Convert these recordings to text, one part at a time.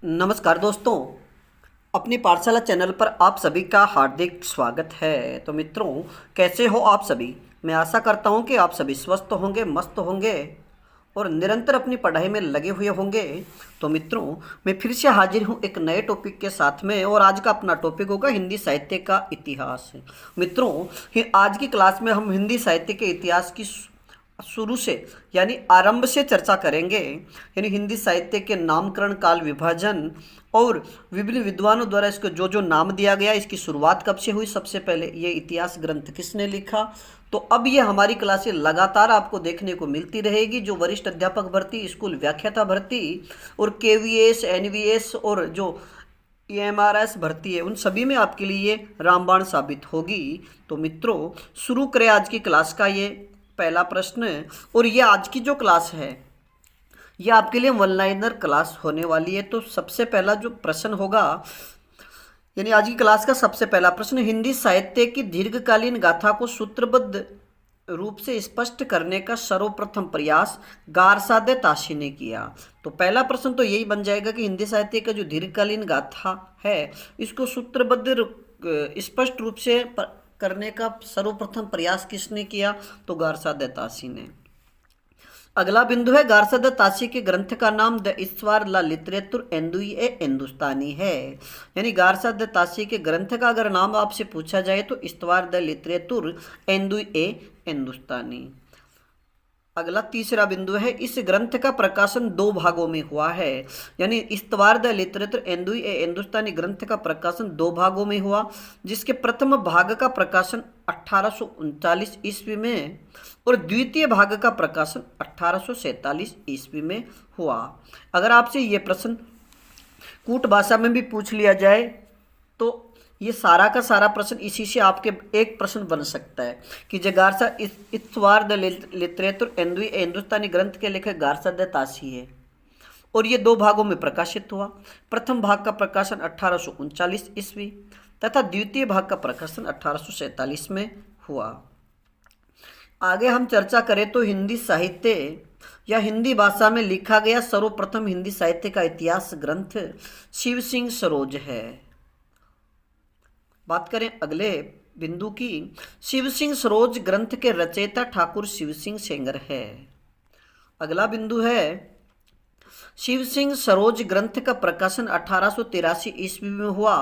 नमस्कार दोस्तों, अपनी पाठशाला चैनल पर आप सभी का हार्दिक स्वागत है। तो मित्रों, कैसे हो आप सभी। मैं आशा करता हूं कि आप सभी स्वस्थ होंगे, मस्त होंगे और निरंतर अपनी पढ़ाई में लगे हुए होंगे। तो मित्रों, मैं फिर से हाजिर हूं एक नए टॉपिक के साथ में, और आज का अपना टॉपिक होगा हिंदी साहित्य का इतिहास। मित्रों, आज की क्लास में हम हिंदी साहित्य के इतिहास की शुरू से यानी आरंभ से चर्चा करेंगे। यानी हिंदी साहित्य के नामकरण, काल विभाजन और विभिन्न विद्वानों द्वारा इसको जो जो नाम दिया गया, इसकी शुरुआत कब से हुई, सबसे पहले ये इतिहास ग्रंथ किसने लिखा। तो अब ये हमारी क्लासें लगातार आपको देखने को मिलती रहेगी। जो वरिष्ठ अध्यापक भर्ती, स्कूल व्याख्याता भर्ती और केवीएस, एनवीएस और जो एमआरएस भर्ती है, उन सभी में आपके लिए रामबाण साबित होगी। तो मित्रों, शुरू करें आज की क्लास का ये पहला प्रश्न। और ये आज की जो क्लास है, ये आपके लिए वन लाइनर क्लास होने वाली है। तो सबसे पहला जो प्रश्न होगा, यानी आज की क्लास का सबसे पहला प्रश्न, हिंदी साहित्य की दीर्घकालीन गाथा को सूत्रबद्ध रूप से स्पष्ट करने का सर्वप्रथम प्रयास गारसादे ताशी ने किया। तो पहला प्रश्न तो यही बन जाएगा कि हिंदी साहित्य का जो दीर्घकालीन गाथा है, इसको स्पष्ट रूप से करने का सर्वप्रथम प्रयास किसने किया। तो गारसादे ताशी ने। अगला बिंदु है, गारसाद ताशी के ग्रंथ का नाम द इस्वार ला लिटरेचर एंदुई ए हिंदुस्तानी है। यानी गारसाद ताशी के ग्रंथ का अगर नाम आपसे पूछा जाए तो इस्तवार द लिटरेचर एंदुई ए हिंदुस्तानी। अगला तीसरा बिंदु है, इस ग्रंथ का प्रकाशन दो भागों में हुआ है। यानी इस्तवार द लिटरेचर एंदुई ए हिंदुस्तानी ग्रंथ का प्रकाशन दो भागों में हुआ, जिसके प्रथम भाग का प्रकाशन 1839 ईस्वी में और द्वितीय भाग का प्रकाशन 1847 ईस्वी में हुआ। अगर आपसे ये प्रश्न कूट भाषा में भी पूछ लिया जाए तो ये सारा का सारा प्रश्न इसी से आपके एक प्रश्न बन सकता है कि जो गारसा इतवार द लिटरेचर एंदुई ए हिंदुस्तानी ग्रंथ के लेखक गारसाद ताशी है और ये दो भागों में प्रकाशित हुआ। प्रथम भाग का प्रकाशन 1839 ईस्वी तथा द्वितीय भाग का प्रकाशन 1847 में हुआ। आगे हम चर्चा करें तो हिंदी साहित्य या हिंदी भाषा में लिखा गया सर्वप्रथम हिंदी साहित्य का इतिहास ग्रंथ शिव सिंह सरोज है। बात करें अगले बिंदु की, शिव सिंह सरोज ग्रंथ के रचयिता ठाकुर शिव सिंह सेंगर है। अगला बिंदु है, शिव सिंह सरोज ग्रंथ का प्रकाशन 1883 ईस्वी में हुआ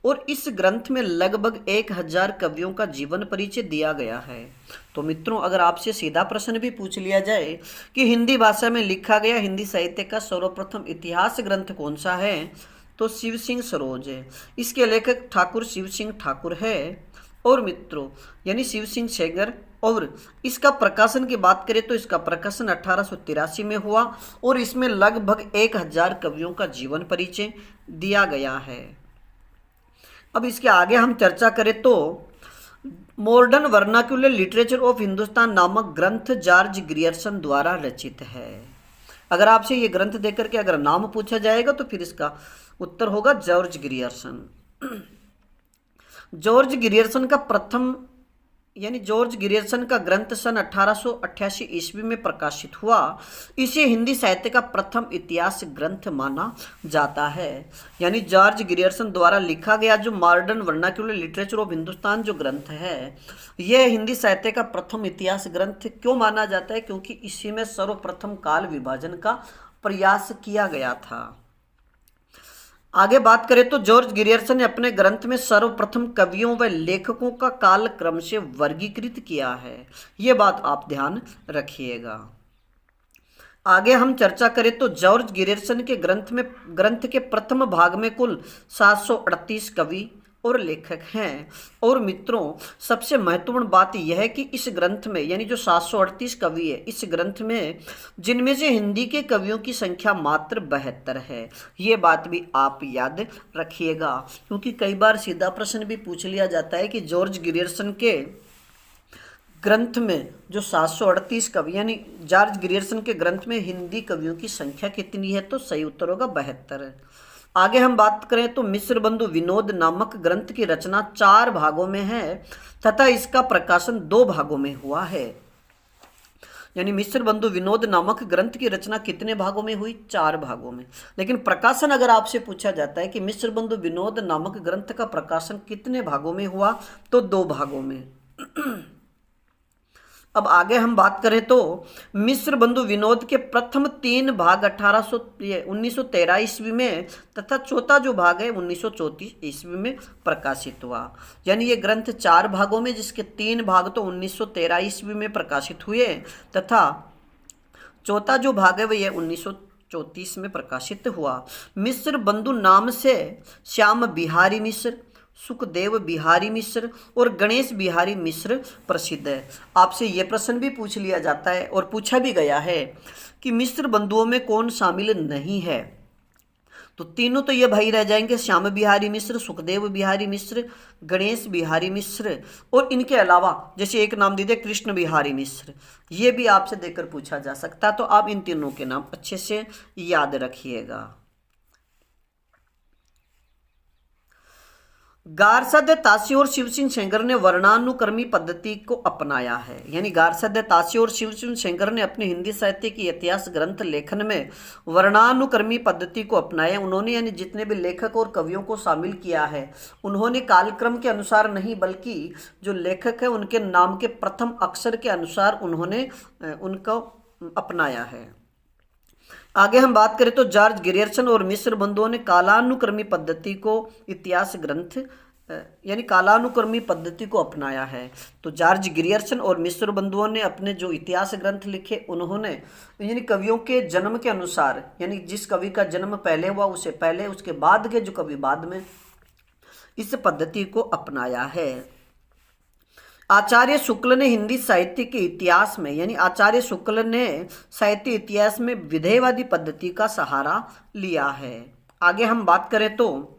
और इस ग्रंथ में लगभग 1000 कवियों का जीवन परिचय दिया गया है। तो मित्रों, अगर आपसे सीधा प्रश्न भी पूछ लिया जाए कि हिंदी भाषा में लिखा गया हिंदी साहित्य का सर्वप्रथम इतिहास ग्रंथ कौन सा है, तो शिव सिंह सरोज है। इसके लेखक ठाकुर शिव सिंह ठाकुर है और मित्रों यानी शिव सिंह सेंगर। और इसका प्रकाशन की बात करें तो इसका प्रकाशन 1883 में हुआ और इसमें लगभग 1000 कवियों का जीवन परिचय दिया गया है। अब इसके आगे हम चर्चा करें तो modern vernacular literature of Hindustan नामक ग्रंथ जॉर्ज ग्रियर्सन द्वारा रचित है। अगर आपसे ये ग्रंथ देकर के अगर नाम पूछा जाएगा तो फिर इसका उत्तर होगा जॉर्ज ग्रियर्सन। जॉर्ज ग्रियर्सन का प्रथम यानी जॉर्ज ग्रियर्सन का ग्रंथ सन 1888 ईस्वी में प्रकाशित हुआ। इसे हिंदी साहित्य का प्रथम इतिहास ग्रंथ माना जाता है। यानी जॉर्ज ग्रियर्सन द्वारा लिखा गया जो modern vernacular literature of Hindustan जो ग्रंथ है, यह हिंदी साहित्य का प्रथम इतिहास ग्रंथ क्यों माना जाता है, क्योंकि इसी में सर्वप्रथम काल विभाजन का प्रयास किया गया था। आगे बात करें तो जॉर्ज ग्रियर्सन ने अपने ग्रंथ में सर्वप्रथम कवियों व लेखकों का काल क्रम से वर्गीकृत किया है। ये बात आप ध्यान रखिएगा। आगे हम चर्चा करें तो जॉर्ज ग्रियर्सन के ग्रंथ के प्रथम भाग में कुल 738 कवि और लेखक हैं। और मित्रों, सबसे महत्वपूर्ण बात यह है कि इस ग्रंथ में यानी जो 738 कवि है इस ग्रंथ में, जिनमें से हिंदी के कवियों की संख्या मात्र 72 है। ये बात भी आप याद रखिएगा, क्योंकि कई बार सीधा प्रश्न भी पूछ लिया जाता है कि जॉर्ज ग्रियर्सन के ग्रंथ में जो 738 कवि यानी जॉर्ज ग्रियर्सन के ग्रंथ में हिंदी कवियों की संख्या कितनी है, तो सही उत्तर होगा 72। आगे हम बात करें तो मिश्र बंधु विनोद नामक ग्रंथ की रचना 4 भागों में है तथा इसका प्रकाशन 2 भागों में हुआ है। यानी मिश्र बंधु विनोद नामक ग्रंथ की रचना कितने भागों में हुई? 4 भागों में। लेकिन प्रकाशन अगर आपसे पूछा जाता है कि मिश्र बंधु विनोद नामक ग्रंथ का प्रकाशन कितने भागों में हुआ, तो 2 भागों में। अब आगे हम बात करें तो मिश्र बंधु विनोद के प्रथम 3 भाग 1913 ईस्वी में तथा चौथा जो भाग है 1934 ईस्वी में प्रकाशित हुआ। यानी ये ग्रंथ 4 भागों में, जिसके 3 भाग तो 1913 ईस्वी में प्रकाशित हुए तथा चौथा जो भाग है वह 1934 में प्रकाशित हुआ। मिश्र बंधु नाम से श्याम बिहारी मिश्र, सुखदेव बिहारी मिश्र और गणेश बिहारी मिश्र प्रसिद्ध है। आपसे यह प्रश्न भी पूछ लिया जाता है और पूछा भी गया है कि मिश्र बंधुओं में कौन शामिल नहीं है, तो तीनों तो ये भाई रह जाएंगे, श्याम बिहारी मिश्र, सुखदेव बिहारी मिश्र, गणेश बिहारी मिश्र, और इनके अलावा जैसे एक नाम दे दे कृष्ण बिहारी मिश्र, ये भी आपसे देकर पूछा जा सकता है। तो आप इन तीनों के नाम अच्छे से याद रखिएगा। गारसद तासी और शिव सिंह सेंगर ने वर्णानुक्रमी पद्धति को अपनाया है। यानी गारसद तासी और शिव सिंह सेंगर ने अपने हिंदी साहित्य की इतिहास ग्रंथ लेखन में वर्णानुक्रमी पद्धति को अपनाया। उन्होंने यानी जितने भी लेखक और कवियों को शामिल किया है, उन्होंने कालक्रम के अनुसार नहीं बल्कि जो लेखक है उनके नाम के प्रथम अक्षर के अनुसार उन्होंने उनको अपनाया है। आगे हम बात करें तो जॉर्ज गियर्सन और मिश्र बंधुओं ने कालानुक्रमी पद्धति को इतिहास ग्रंथ यानी कालानुक्रमी पद्धति को अपनाया है। तो जॉर्ज गियर्सन और मिश्र बंधुओं ने अपने जो इतिहास ग्रंथ लिखे, उन्होंने यानी कवियों के जन्म के अनुसार, यानी जिस कवि का जन्म पहले हुआ उसे पहले, उसके बाद के जो कवि बाद में, इस पद्धति को अपनाया है। आचार्य शुक्ल ने हिंदी साहित्य के इतिहास में, यानी आचार्य शुक्ल ने साहित्य इतिहास में विधेयवादी पद्धति का सहारा लिया है। आगे हम बात करें तो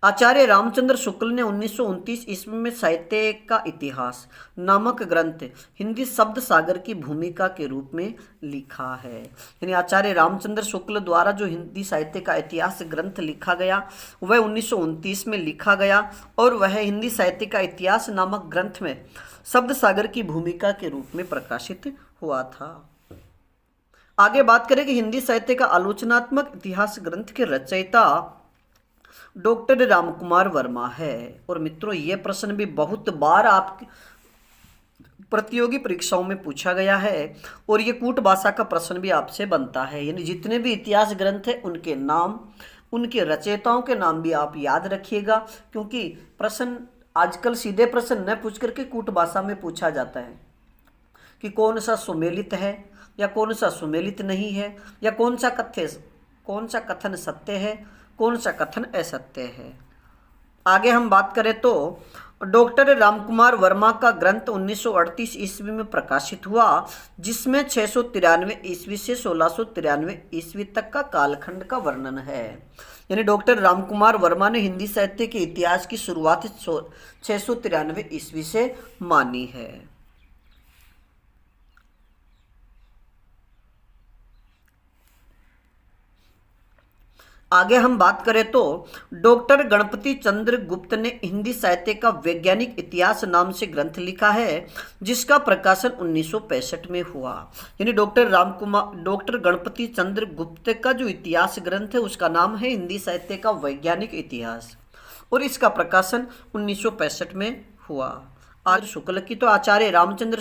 आचार्य रामचंद्र शुक्ल ने 1929 ईस्वी में साहित्य का इतिहास नामक ग्रंथ हिंदी शब्द सागर की भूमिका के रूप में लिखा है। यानी आचार्य रामचंद्र शुक्ल द्वारा जो हिंदी साहित्य का इतिहास ग्रंथ लिखा गया वह 1929 में लिखा गया और वह हिंदी साहित्य का इतिहास नामक ग्रंथ में शब्द सागर की भूमिका के रूप में प्रकाशित हुआ था। आगे बात करें कि हिंदी साहित्य का आलोचनात्मक इतिहास ग्रंथ के रचयिता डॉक्टर रामकुमार वर्मा है। और मित्रों, यह प्रश्न भी बहुत बार आप प्रतियोगी परीक्षाओं में पूछा गया है और ये कूट भाषा का प्रश्न भी आपसे बनता है। यानी जितने भी इतिहास ग्रंथ हैं उनके नाम, उनके रचयिताओं के नाम भी आप याद रखिएगा, क्योंकि प्रश्न आजकल सीधे प्रश्न न पूछ करके कूट भाषा में पूछा जाता है कि कौन सा सुमेलित है या कौन सा सुमेलित नहीं है, या कौन सा कथन सत्य है, कौन सा कथन असत्य है। आगे हम बात करें तो डॉक्टर रामकुमार वर्मा का ग्रंथ 1938 ईस्वी में प्रकाशित हुआ, जिसमें 693 ईस्वी से 1693 ईस्वी तक का कालखंड का वर्णन है। यानी डॉक्टर रामकुमार वर्मा ने हिंदी साहित्य के इतिहास की शुरुआत 693 ईस्वी से मानी है। आगे हम बात करें तो डॉक्टर गणपति चंद्र गुप्त ने हिंदी साहित्य का वैज्ञानिक इतिहास नाम से ग्रंथ लिखा है, जिसका प्रकाशन 1965 में हुआ। यानी डॉक्टर गणपति चंद्र गुप्त का जो इतिहास ग्रंथ है उसका नाम है हिंदी साहित्य का वैज्ञानिक इतिहास, और इसका प्रकाशन 1965 में हुआ। आज शुक्ल की तो आचार्य रामचंद्र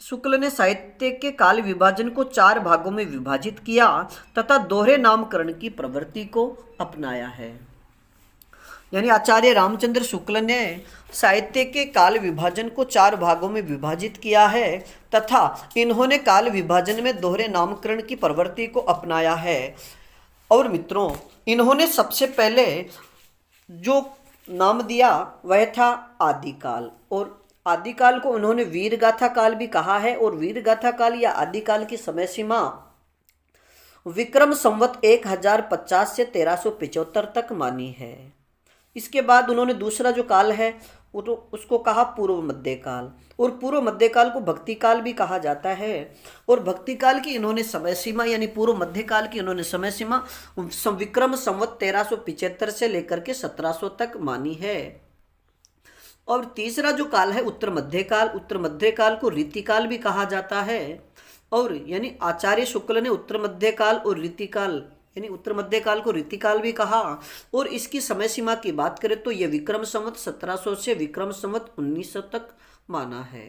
शुक्ल ने साहित्य के काल विभाजन को 4 भागों में विभाजित किया तथा दोहरे नामकरण की प्रवृत्ति को अपनाया है। यानी आचार्य रामचंद्र शुक्ल ने साहित्य के काल विभाजन को 4 भागों में विभाजित किया है तथा इन्होंने काल विभाजन में दोहरे नामकरण की प्रवृत्ति को अपनाया है। और मित्रों, इन्होंने सबसे पहले जो नाम दिया वह था आदिकाल, और आदिकाल को उन्होंने वीरगाथा काल भी कहा है, और वीरगाथा काल या आदिकाल की समय सीमा विक्रम संवत 1050 से 1375 तक मानी है। इसके बाद उन्होंने दूसरा जो काल है उसको कहा पूर्व मध्यकाल, और पूर्व मध्यकाल को भक्ति काल भी कहा जाता है। और भक्ति काल की इन्होंने समय सीमा यानी पूर्व मध्यकाल की इन्होंने समय सीमा विक्रम संवत 1375 से लेकर के 1700 तक मानी है। और तीसरा जो काल है उत्तर मध्य काल, उत्तर मध्य काल को रीतिकाल भी कहा जाता है। और यानी आचार्य शुक्ल ने उत्तर मध्य काल और रीतिकाल यानी उत्तर मध्य काल को रीतिकाल भी कहा। और इसकी समय सीमा की बात करें तो यह विक्रम संवत 1700 से विक्रम संवत 1900 तक माना है।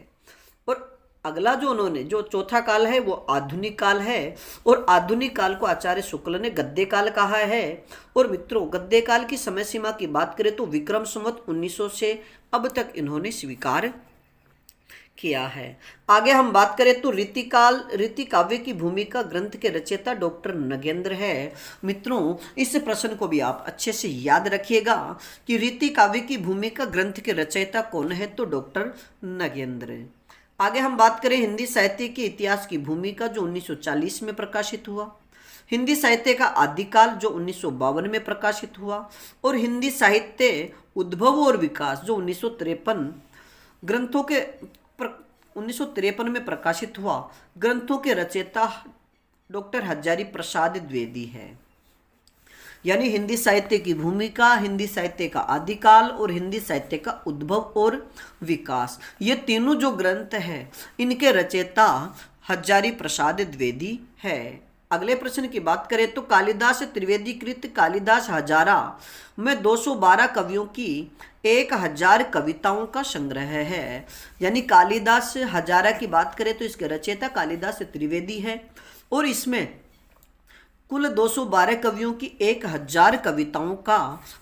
और अगला जो उन्होंने जो चौथा काल है वो आधुनिक काल है। और आधुनिक काल को आचार्य शुक्ल ने गद्य काल कहा है। और मित्रों गद्य काल की समय सीमा की बात करें तो विक्रम संवत 1900 से अब तक इन्होंने स्वीकार किया है। आगे हम बात करें तो रीतिकाल, रीति काव्य की भूमिका ग्रंथ के रचयिता डॉक्टर नगेंद्र है। मित्रों इस प्रश्न को भी आप अच्छे से याद रखिएगा कि रीति काव्य की भूमिका ग्रंथ के रचयिता कौन है, तो डॉक्टर नगेंद्र। आगे हम बात करें हिंदी साहित्य के इतिहास की भूमिका जो 1940 में प्रकाशित हुआ, हिंदी साहित्य का आदिकाल जो 1952 में प्रकाशित हुआ, और हिंदी साहित्य उद्भव और विकास जो 1953 ग्रंथों के 1953 में प्रकाशित हुआ। ग्रंथों के रचयिता डॉक्टर हजारी प्रसाद द्विवेदी है। यानी हिंदी साहित्य की भूमिका, हिंदी साहित्य का आदिकाल और हिंदी साहित्य का उद्भव और विकास, ये तीनों जो ग्रंथ हैं इनके रचयिता हजारी प्रसाद द्विवेदी है। अगले प्रश्न की बात करें तो कालिदास त्रिवेदी कृत कालिदास हजारा में 212 कवियों की 1000 कविताओं का संग्रह है। यानी कालिदास हजारा की बात करें तो इसके रचयिता कालिदास त्रिवेदी है और इसमें कुल 212 कवियों की 1000 कविताओं का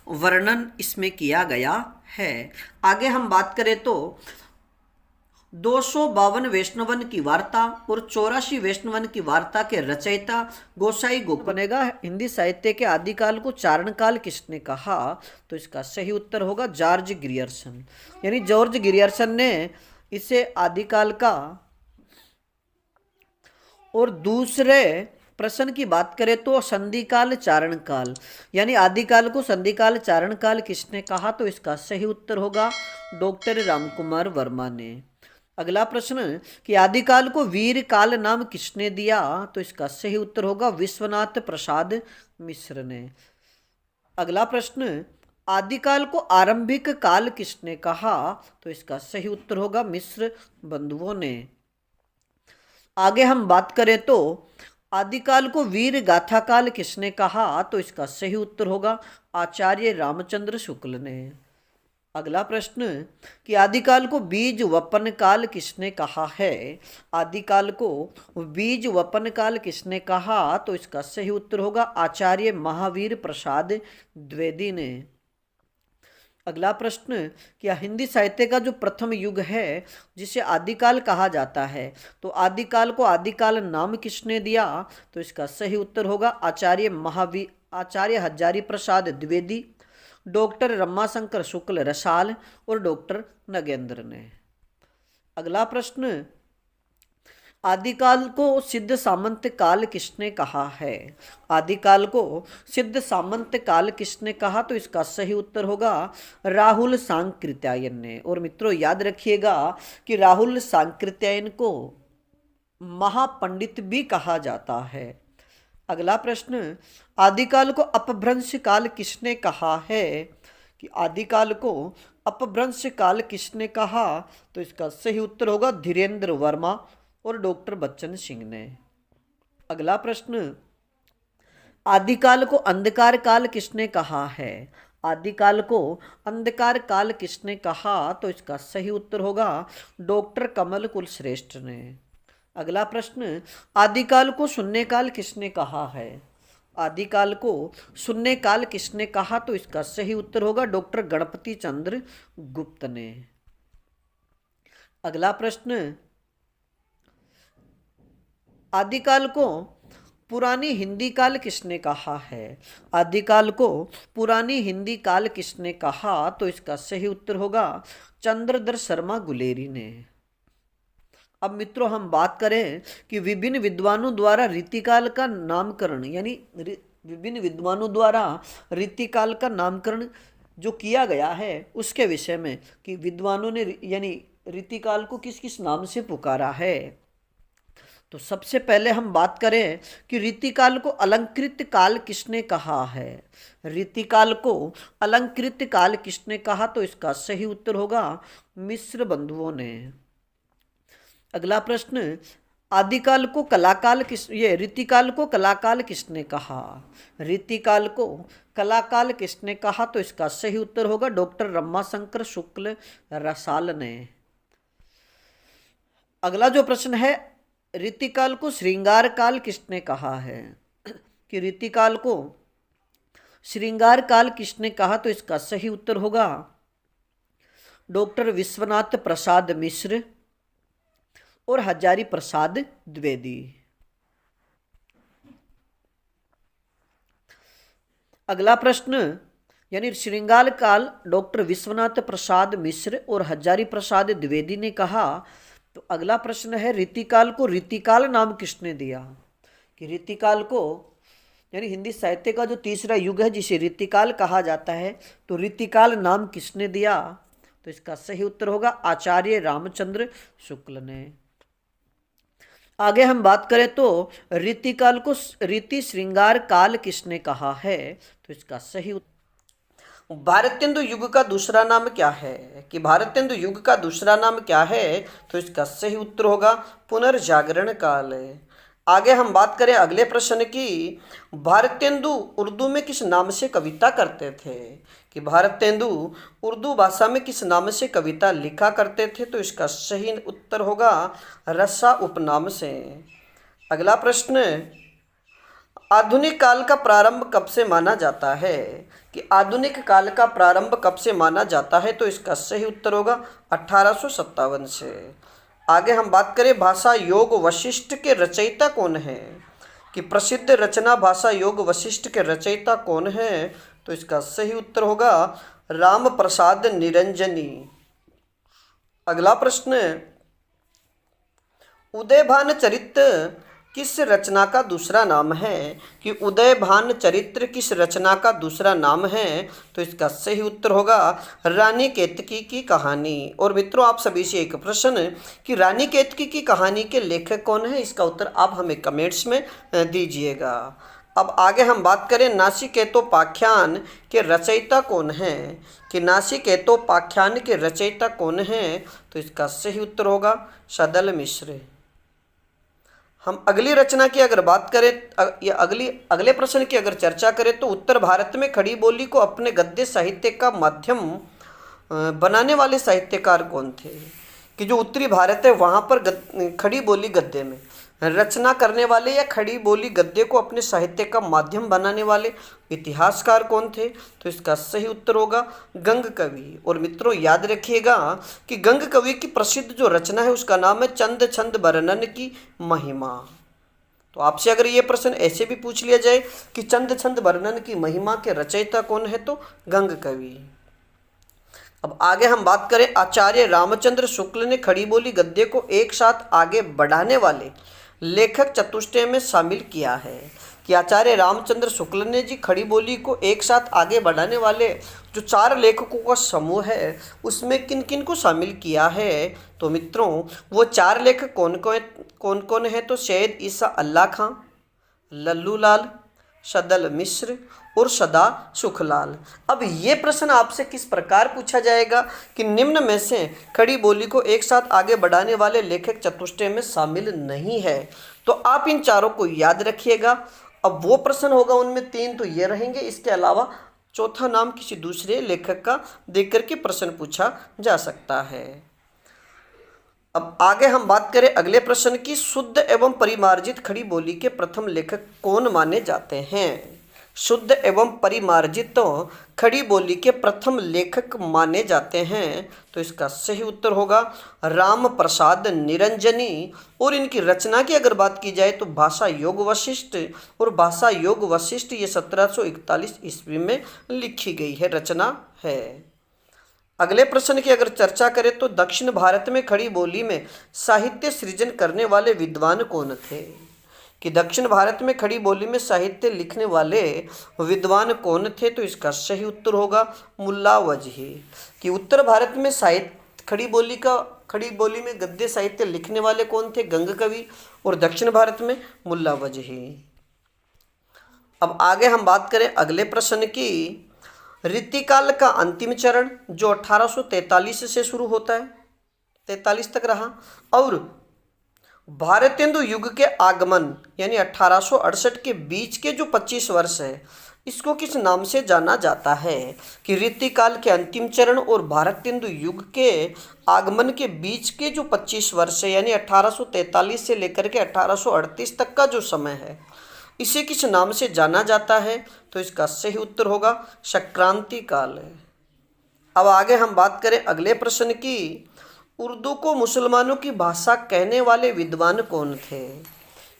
वर्णन इसमें किया गया है। आगे हम बात करें तो 252 वैष्णवन की वार्ता और 84 वैष्णवन की वार्ता के रचयिता गोसाई गोपनेगा। हिंदी साहित्य के आदिकाल को चारण काल किसने कहा, तो इसका सही उत्तर होगा जॉर्ज ग्रियर्सन। यानी जॉर्ज ग्रियर्सन ने इसे आदिकाल का। और दूसरे प्रश्न की बात करें तो संधिकाल चारण काल, यानी आदिकाल को संधिकाल चारण काल किसने कहा, तो इसका सही उत्तर होगा डॉक्टर रामकुमार वर्मा ने। अगला प्रश्न कि आदिकाल को वीर काल नाम किसने दिया, तो इसका सही उत्तर होगा विश्वनाथ प्रसाद मिश्र ने। अगला प्रश्न आदिकाल को आरंभिक काल किसने कहा, तो इसका सही उत्तर होगा मिश्र बंधुओं ने। आगे हम बात करें तो आदिकाल को वीर गाथा काल किसने कहा, तो इसका सही उत्तर होगा आचार्य रामचंद्र शुक्ल ने। अगला प्रश्न कि आदिकाल को बीज वपन काल किसने कहा है, आदिकाल को बीज वपन काल किसने कहा, तो इसका सही उत्तर होगा आचार्य महावीर प्रसाद द्विवेदी ने। अगला प्रश्न क्या हिंदी साहित्य का जो प्रथम युग है जिसे आदिकाल कहा जाता है, तो आदिकाल को आदिकाल नाम किसने दिया, तो इसका सही उत्तर होगा आचार्य हजारी प्रसाद द्विवेदी, डॉक्टर रमाशंकर शुक्ल रसाल और डॉक्टर नगेंद्र ने। अगला प्रश्न आदिकाल को सिद्ध सामंत काल किसने कहा है, आदिकाल को सिद्ध सामंत काल किसने कहा, तो इसका सही उत्तर होगा राहुल सांकृत्यायन ने। और मित्रों याद रखिएगा कि राहुल सांकृत्यायन को महापंडित भी कहा जाता है। अगला प्रश्न आदिकाल को अपभ्रंश काल किसने कहा है, कि आदिकाल को अपभ्रंश काल किसने कहा, तो इसका सही उत्तर होगा धीरेन्द्र वर्मा और डॉक्टर बच्चन सिंह ने। अगला प्रश्न आदिकाल को अंधकार काल किसने कहा है, आदिकाल को अंधकार काल किसने कहा, तो इसका सही उत्तर होगा डॉक्टर कमल कुलश्रेष्ठ ने। अगला प्रश्न आदिकाल को शून्यकाल किसने कहा है, आदिकाल को शून्यकाल किसने कहा, तो इसका सही उत्तर होगा डॉक्टर गणपति चंद्र गुप्त ने। अगला प्रश्न आदिकाल को पुरानी हिंदी काल किसने कहा है, आदिकाल को पुरानी हिंदी काल किसने कहा, तो इसका सही उत्तर होगा चंद्रधर शर्मा गुलेरी ने। अब मित्रों हम बात करें कि विभिन्न विद्वानों द्वारा रीतिकाल का नामकरण, यानी विभिन्न विद्वानों द्वारा रीतिकाल का नामकरण जो किया गया है उसके विषय में, कि विद्वानों ने यानी रीतिकाल को किस किस नाम से पुकारा है। तो सबसे पहले हम बात करें कि रीतिकाल को अलंकृत काल किसने कहा है। रीतिकाल को अलंकृत काल किसने कहा, तो इसका सही उत्तर होगा मिस्र बंधुओं ने। अगला प्रश्न, आदिकाल को कलाकाल रीतिकाल को कलाकाल किसने कहा। रीतिकाल को कलाकाल किसने कहा, तो इसका सही उत्तर होगा डॉक्टर रमाशंकर शुक्ल रसाल ने। अगला जो प्रश्न है, रीतिकाल को श्रृंगार काल किसने कहा है, कि रीतिकाल को श्रृंगार काल किसने कहा, तो इसका सही उत्तर होगा डॉक्टर विश्वनाथ प्रसाद मिश्र और हजारी प्रसाद द्विवेदी। अगला प्रश्न, यानी श्रृंगार काल डॉक्टर विश्वनाथ प्रसाद मिश्र और हजारी प्रसाद द्विवेदी ने कहा, तो अगला प्रश्न है रीतिकाल को रीतिकाल नाम किसने दिया, कि रीतिकाल को यानी हिंदी साहित्य का जो तीसरा युग है जिसे रीतिकाल कहा जाता है, तो रीतिकाल नाम किसने दिया, तो इसका सही उत्तर होगा आचार्य रामचंद्र शुक्ल ने। आगे हम बात करें तो रीतिकाल को रीति श्रृंगार काल किसने कहा है, तो इसका सही उत्तर भारतेंदु युग का दूसरा नाम क्या है, कि भारतेंदु युग का दूसरा नाम क्या है, तो इसका सही उत्तर होगा पुनर्जागरण काल। आगे हम बात करें अगले प्रश्न की, भारतेंदु उर्दू में किस नाम से कविता करते थे, कि भारतेंदु उर्दू भाषा में किस नाम से कविता लिखा करते थे, तो इसका सही उत्तर होगा रसा उपनाम से। अगला प्रश्न, आधुनिक काल का प्रारंभ कब से माना जाता है, कि आधुनिक काल का प्रारंभ कब से माना जाता है, तो इसका सही उत्तर होगा 1857 से। आगे हम बात करें भाषा योग वशिष्ठ के रचयिता कौन है, कि प्रसिद्ध रचना भाषा योग वशिष्ठ के रचयिता कौन है, तो इसका सही उत्तर होगा राम प्रसाद निरंजनी। अगला प्रश्न, उदयभान चरित्र किस रचना का दूसरा नाम है, कि उदयभान चरित्र किस रचना का दूसरा नाम है, तो इसका सही उत्तर होगा रानी केतकी की कहानी। और मित्रों आप सभी से एक प्रश्न, कि रानी केतकी की कहानी के लेखक कौन है, इसका उत्तर आप हमें कमेंट्स में दीजिएगा। अब आगे हम बात करें नासिकेतोपाख्यान के रचयिता कौन हैं, कि नासिकेतोपाख्यान के रचयिता कौन हैं, तो इसका सही उत्तर होगा सदल मिश्र। हम अगली रचना की अगर बात करें या अगले प्रश्न की अगर चर्चा करें तो उत्तर भारत में खड़ी बोली को अपने गद्य साहित्य का माध्यम बनाने वाले साहित्यकार कौन थे, कि जो उत्तरी भारत है वहाँ पर खड़ी बोली गद्य में रचना करने वाले या खड़ी बोली गद्य को अपने साहित्य का माध्यम बनाने वाले इतिहासकार कौन थे, तो इसका सही उत्तर होगा गंग कवि। और मित्रों याद रखिएगा कि गंग कवि की प्रसिद्ध जो रचना है उसका नाम है चंद छंद वर्णन की महिमा। तो आपसे अगर ये प्रश्न ऐसे भी पूछ लिया जाए कि चंद छंद वर्णन की महिमा के रचयिता कौन है, तो गंग कवि। अब आगे हम बात करें आचार्य रामचंद्र शुक्ल ने खड़ी बोली गद्य को एक साथ आगे बढ़ाने वाले लेखक चतुष्टय में शामिल किया है, कि आचार्य रामचंद्र शुक्ल ने जी खड़ी बोली को एक साथ आगे बढ़ाने वाले जो 4 लेखकों का समूह है उसमें किन किन को शामिल किया है। तो मित्रों वो 4 लेखक कौन कौन है, तो सैयद ईसा अल्लाह खां, लल्लू लाल, सदल मिश्र और सदा सुखलाल। अब ये प्रश्न आपसे किस प्रकार पूछा जाएगा कि निम्न में से खड़ी बोली को एक साथ आगे बढ़ाने वाले लेखक चतुष्टय में शामिल नहीं है, तो आप इन चारों को याद रखिएगा। अब वो प्रश्न होगा उनमें 3 तो ये रहेंगे, इसके अलावा चौथा नाम किसी दूसरे लेखक का देख करके प्रश्न पूछा जा सकता है। अब आगे हम बात करें अगले प्रश्न की, शुद्ध एवं परिमार्जित खड़ी बोली के प्रथम लेखक कौन माने जाते हैं। शुद्ध एवं परिमार्जित खड़ी बोली के प्रथम लेखक माने जाते हैं, तो इसका सही उत्तर होगा राम प्रसाद निरंजनी। और इनकी रचना की अगर बात की जाए तो भाषा योग वशिष्ठ, और भाषा योग वशिष्ठ ये 1741 ईस्वी में लिखी गई है रचना है। अगले प्रश्न की अगर चर्चा करें तो दक्षिण भारत में खड़ी बोली में साहित्य सृजन करने वाले विद्वान कौन थे, कि दक्षिण भारत में खड़ी बोली में साहित्य लिखने वाले विद्वान कौन थे, तो इसका सही उत्तर होगा मुल्ला वजही। कि उत्तर भारत में खड़ी बोली में गद्य साहित्य लिखने वाले कौन थे, गंग कवि, और दक्षिण भारत में मुल्ला वजही। अब आगे हम बात करें अगले प्रश्न की। रीतिकाल का अंतिम चरण जो 1843 से शुरू होता है, 43 तक रहा, और भारतेंदु युग के आगमन यानी 1868 के बीच के जो 25 वर्ष है, इसको किस नाम से जाना जाता है? कि रीतिकाल के अंतिम चरण और भारतेंदु युग के आगमन के बीच के जो 25 वर्ष है, यानी 1843 से लेकर के 1838 तक का जो समय है, इसे किस नाम से जाना जाता है? तो इसका सही उत्तर होगा संक्रांति काल। अब आगे हम बात करें अगले प्रश्न की। उर्दू को मुसलमानों की भाषा कहने वाले विद्वान कौन थे?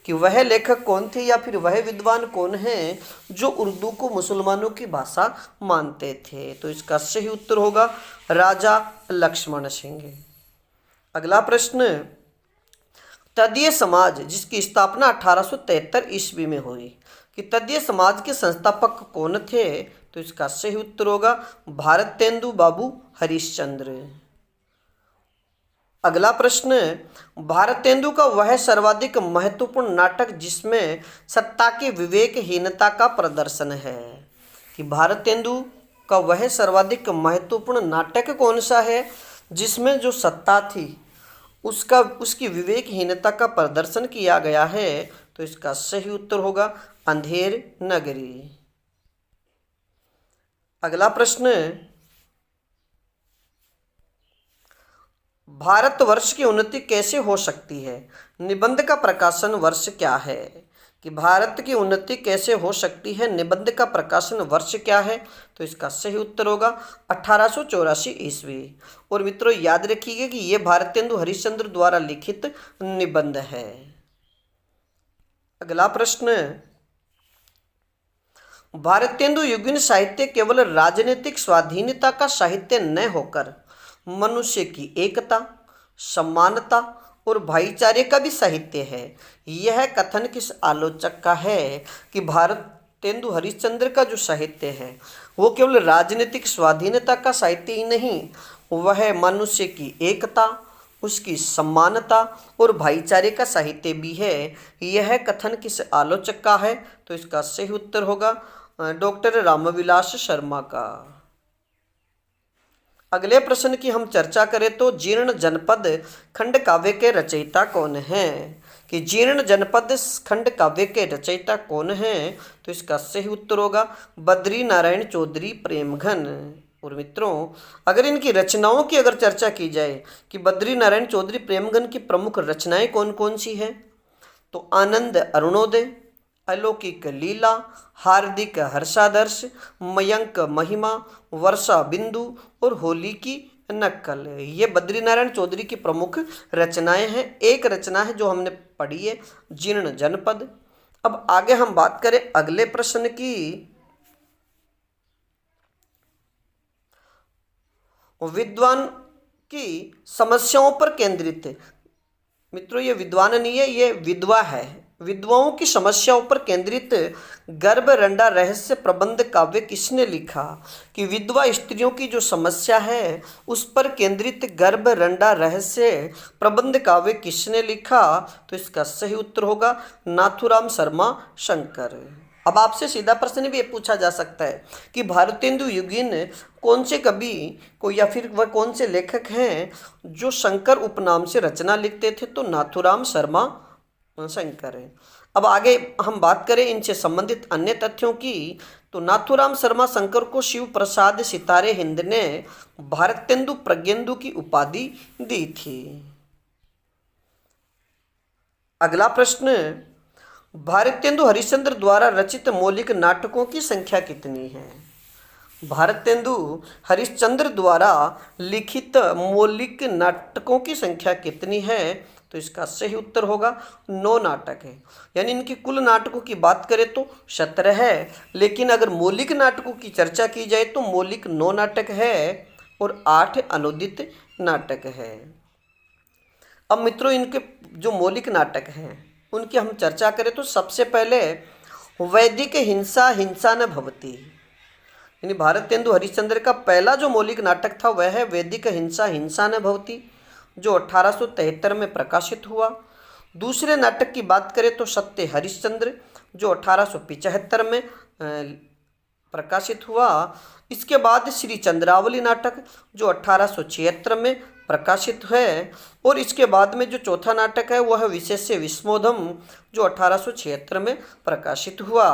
कि वह लेखक कौन थे या फिर वह विद्वान कौन हैं जो उर्दू को मुसलमानों की भाषा मानते थे? तो इसका सही उत्तर होगा राजा लक्ष्मण सिंह। अगला प्रश्न, तदीय समाज जिसकी स्थापना 1873 ईस्वी में हुई, कि तदीय समाज के संस्थापक कौन थे? तो इसका सही उत्तर होगा भारतेंदु बाबू हरिश्चंद्र। अगला प्रश्न, भारतेंदु का वह सर्वाधिक महत्वपूर्ण नाटक जिसमें सत्ता की विवेकहीनता का प्रदर्शन है? कि भारतेंदु का वह सर्वाधिक महत्वपूर्ण नाटक कौन सा है जिसमें जो सत्ता थी उसकी विवेकहीनता का प्रदर्शन किया गया है? तो इसका सही उत्तर होगा अंधेर नगरी। अगला प्रश्न, भारतवर्ष की उन्नति कैसे हो सकती है? निबंध का प्रकाशन वर्ष क्या है? कि भारत की उन्नति कैसे हो सकती है, निबंध का प्रकाशन वर्ष क्या है? तो इसका सही उत्तर होगा 1884 ईस्वी। और मित्रों याद रखिएगा कि यह भारतेंदु हरिश्चंद्र द्वारा लिखित निबंध है। अगला प्रश्न, भारतेंदु युगीन साहित्य केवल राजनीतिक स्वाधीनता का साहित्य न होकर मनुष्य की एकता, समानता और भाईचारे का भी साहित्य है। यह कथन किस आलोचक का है? कि भारतेंदु हरिश्चंद्र का जो साहित्य है वो केवल राजनीतिक स्वाधीनता का साहित्य ही नहीं, वह मनुष्य की एकता, उसकी समानता और भाईचारे का साहित्य भी है। यह कथन किस आलोचक का है? तो इसका सही उत्तर होगा डॉक्टर रामविलास शर्मा का। अगले प्रश्न की हम चर्चा करें तो जीर्ण जनपद खंड काव्य के रचयिता कौन हैं? कि जीर्ण जनपद खंड काव्य के रचयिता कौन हैं? तो इसका सही उत्तर होगा बद्री नारायण चौधरी प्रेमघन। और मित्रों अगर इनकी रचनाओं की अगर चर्चा की जाए कि बद्री नारायण चौधरी प्रेमघन की प्रमुख रचनाएं कौन कौन सी हैं, तो आनंद अरुणोदय, अलौकिक लीला, हार्दिक हर्षादर्श, मयंक महिमा, वर्षा बिंदु और होली की नक्कल, ये बद्रीनारायण चौधरी की प्रमुख रचनाएं हैं। एक रचना है जो हमने पढ़ी है जीर्ण जनपद। अब आगे हम बात करें अगले प्रश्न की। विद्वान की समस्याओं पर केंद्रित, मित्रों ये विद्वान नहीं है, ये विधवा है। विधवाओं की समस्याओं पर केंद्रित गर्भ रंडा रहस्य प्रबंध काव्य किसने लिखा? कि विधवा स्त्रियों की जो समस्या है उस पर केंद्रित गर्भ रंडा रहस्य प्रबंध काव्य किसने लिखा? तो इसका सही उत्तर होगा नाथुराम शर्मा शंकर। अब आपसे सीधा प्रश्न भी ये पूछा जा सकता है कि भारतेंदु युगीन कौन से कवि को या फिर वह कौन से लेखक हैं जो शंकर उपनाम से रचना लिखते थे? तो नाथुराम शर्मा शंकर है। अब आगे हम बात करें इनसे संबंधित अन्य तथ्यों की, तो नाथुराम शर्मा शंकर को शिव प्रसाद सितारे हिंद ने भारतेंदु प्रज्ञेंदु की उपाधि दी थी। अगला प्रश्न, भारतेंदु हरिश्चंद्र द्वारा रचित मौलिक नाटकों की संख्या कितनी है? भारतेंदु हरिश्चंद्र द्वारा लिखित मौलिक नाटकों की संख्या कितनी है? तो इसका सही उत्तर होगा 9 नाटक है। यानी इनकी कुल नाटकों की बात करें तो 17 है, लेकिन अगर मौलिक नाटकों की चर्चा की जाए तो मौलिक 9 नाटक है और 8 अनुदित नाटक है। अब मित्रों इनके जो मौलिक नाटक हैं उनकी हम चर्चा करें तो सबसे पहले वैदिक हिंसा हिंसा न भवती, यानी भारतेंदु हरिश्चंद्र का पहला जो मौलिक नाटक था वह है वैदिक हिंसा हिंसा न भवती, जो 1873 में प्रकाशित हुआ। दूसरे नाटक की बात करें तो सत्य हरिश्चंद्र, जो 1875 में प्रकाशित हुआ। इसके बाद श्री चंद्रावली नाटक, जो 1876 में प्रकाशित है। और इसके बाद में जो चौथा नाटक है वह विशेष्य विस्मोधम, जो 1876 में प्रकाशित हुआ।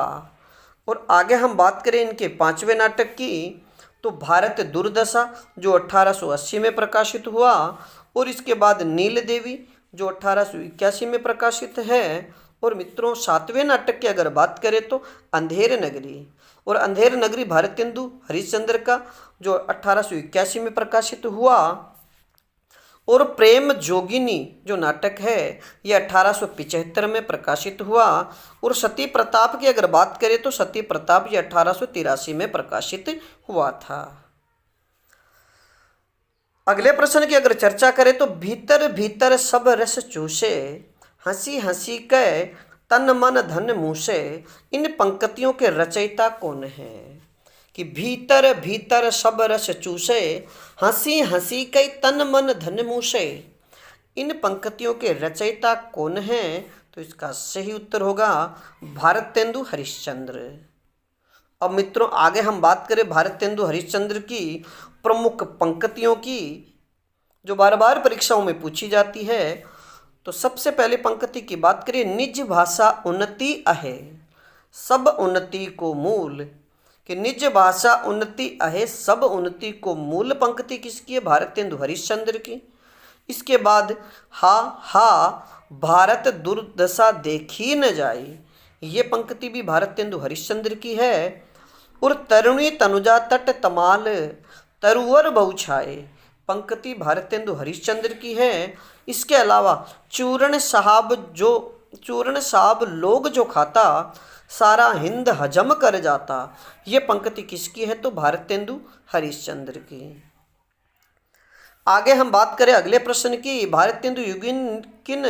और आगे हम बात करें इनके पांचवें नाटक की, तो भारत दुर्दशा, जो 1880 में प्रकाशित हुआ। और इसके बाद नील देवी, जो 1881 में प्रकाशित है। और मित्रों, सातवें नाटक की अगर बात करें तो अंधेर नगरी, और अंधेर नगरी भारतेंदु हरिश्चंद्र का, जो 1881 में प्रकाशित हुआ। और प्रेम जोगिनी जो नाटक है ये 1875 में प्रकाशित हुआ। और सती प्रताप की अगर बात करें तो सती प्रताप ये 1883 में प्रकाशित हुआ था। अगले प्रश्न की अगर चर्चा करें तो भीतर भीतर सब रस चूसे, हंसी हंसी के तन मन धन मूसे, इन पंक्तियों के रचयिता कौन है? कि भीतर भीतर सब रस चूसे, हंसी हंसी के तन मन धन मूसे, इन पंक्तियों के रचयिता कौन है? तो इसका सही उत्तर होगा भारतेंदु हरिश्चंद्र। अब मित्रों, आगे हम बात करें भारतेंदु हरिश्चंद्र की प्रमुख पंक्तियों की, जो बार बार परीक्षाओं में पूछी जाती है। तो सबसे पहले पंक्ति की बात करें, निज भाषा उन्नति अहे, सब उन्नति को मूल। कि निज भाषा उन्नति अहे, सब उन्नति को मूल पंक्ति किसकी है? भारतेंदु हरिश्चंद्र की। इसके बाद हा हा भारत दुर्दशा देखी न जाई, ये पंक्ति भी भारतेंदु हरिश्चंद्र की है। और तरुणी तनुजा तट तमाल तरुवर बहुछाए, पंक्ति भारतेंदु हरिश्चंद्र की है। इसके अलावा चूरण साहब लोग जो खाता, सारा हिंद हजम कर जाता, ये पंक्ति किसकी है? तो भारतेंदु हरिश्चंद्र की। आगे हम बात करें अगले प्रश्न की, भारतेंदु युगीन किन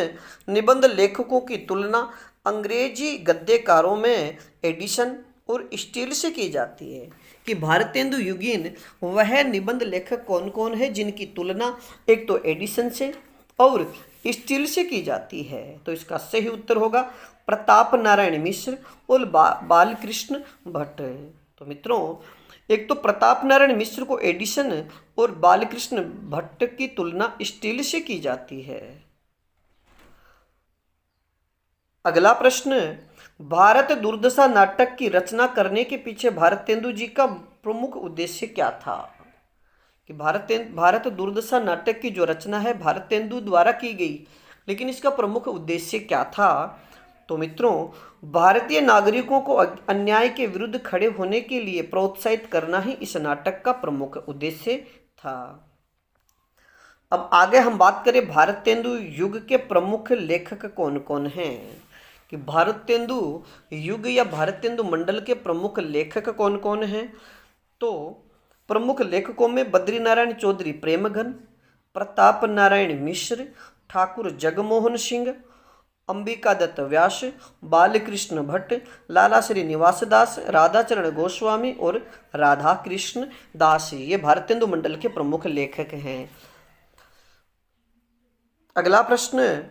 निबंध लेखकों की तुलना अंग्रेजी गद्यकारों में एडिसन और स्टील से की जाती है? कि भारतेंदु युगीन वह निबंध लेखक कौन कौन है जिनकी तुलना एक तो एडिसन से और स्टील से की जाती है? तो इसका सही उत्तर होगा प्रताप नारायण मिश्र और बालकृष्ण भट्ट। तो मित्रों, एक तो प्रताप नारायण मिश्र को एडिसन और बालकृष्ण भट्ट की तुलना स्टील से की जाती है। अगला प्रश्न, भारत दुर्दशा नाटक की रचना करने के पीछे भारतेंदु जी का प्रमुख उद्देश्य क्या था? कि भारत दुर्दशा नाटक की जो रचना है भारतेंदु द्वारा की गई, लेकिन इसका प्रमुख उद्देश्य क्या था? तो मित्रों, भारतीय नागरिकों को अन्याय के विरुद्ध खड़े होने के लिए प्रोत्साहित करना ही इस नाटक का प्रमुख उद्देश्य था। अब आगे हम बात करें भारतेंदु युग के प्रमुख लेखक कौन कौन हैं? कि भारतेंदु युग या भारतेंदु मंडल के प्रमुख लेखक कौन कौन हैं? तो प्रमुख लेखकों में बद्रीनारायण चौधरी प्रेमघन, प्रताप नारायण मिश्र, ठाकुर जगमोहन सिंह, अंबिका दत्त व्यास, बालकृष्ण भट्ट, लाला श्रीनिवास दास, राधाचरण गोस्वामी और राधा कृष्ण दास, ये भारतेंदु मंडल के प्रमुख लेखक हैं। अगला प्रश्न,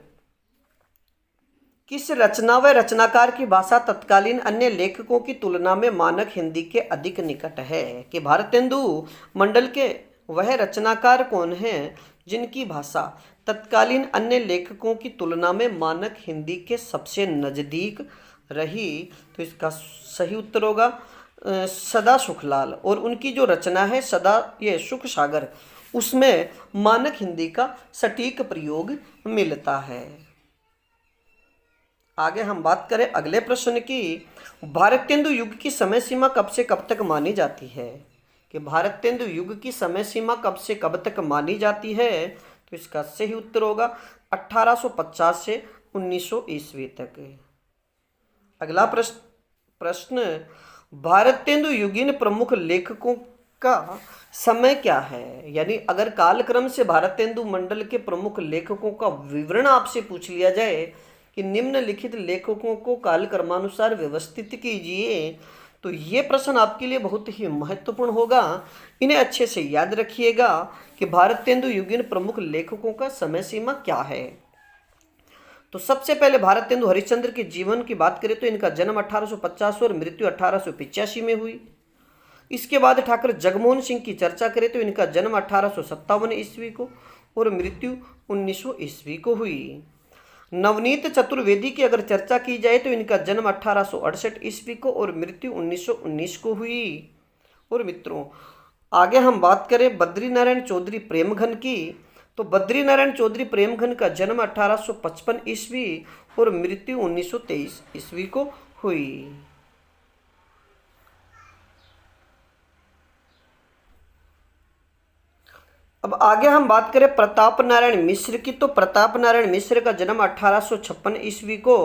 किस रचना व रचनाकार की भाषा तत्कालीन अन्य लेखकों की तुलना में मानक हिंदी के अधिक निकट है? कि भारतेंदु मंडल के वह रचनाकार कौन हैं जिनकी भाषा तत्कालीन अन्य लेखकों की तुलना में मानक हिंदी के सबसे नज़दीक रही? तो इसका सही उत्तर होगा सदा सुखलाल। और उनकी जो रचना है सदा ये सुख सागर, उसमें मानक हिंदी का सटीक प्रयोग मिलता है। आगे हम बात करें अगले प्रश्न की, भारतेंदु युग की समय सीमा कब से कब तक मानी जाती है? कि भारतेंदु युग की समय सीमा कब से कब तक मानी जाती है? तो इसका सही उत्तर होगा 1850 से 1900 ईस्वी तक। अगला प्रश्न, भारतेंदु युगीन प्रमुख लेखकों का समय क्या है? यानी अगर कालक्रम से भारतेंदु मंडल के प्रमुख लेखकों का विवरण आपसे पूछ लिया जाए कि निम्नलिखित लेखकों को कालक्रमानुसार व्यवस्थित कीजिए, तो ये प्रश्न आपके लिए बहुत ही महत्वपूर्ण होगा। इन्हें अच्छे से याद रखिएगा कि भारतेंदु युगीन प्रमुख लेखकों का समय सीमा क्या है। तो सबसे पहले भारतेंदु हरिश्चंद्र के जीवन की बात करें तो इनका जन्म 1850 और मृत्यु 1885 में हुई। इसके बाद ठाकुर जगमोहन सिंह की चर्चा करें तो इनका जन्म 1857 ईस्वी को और मृत्यु 1900 ईस्वी को हुई। नवनीत चतुर्वेदी की अगर चर्चा की जाए तो इनका जन्म 1868 ईस्वी को और मृत्यु 1919 को हुई। और मित्रों आगे हम बात करें बद्रीनारायण चौधरी प्रेमघन की, तो बद्रीनारायण चौधरी प्रेमघन का जन्म 1855 ईस्वी और मृत्यु 1923 ईस्वी को हुई। अब आगे हम बात करें प्रताप नारायण मिश्र की, तो प्रताप नारायण मिश्र का जन्म 1856 ईस्वी को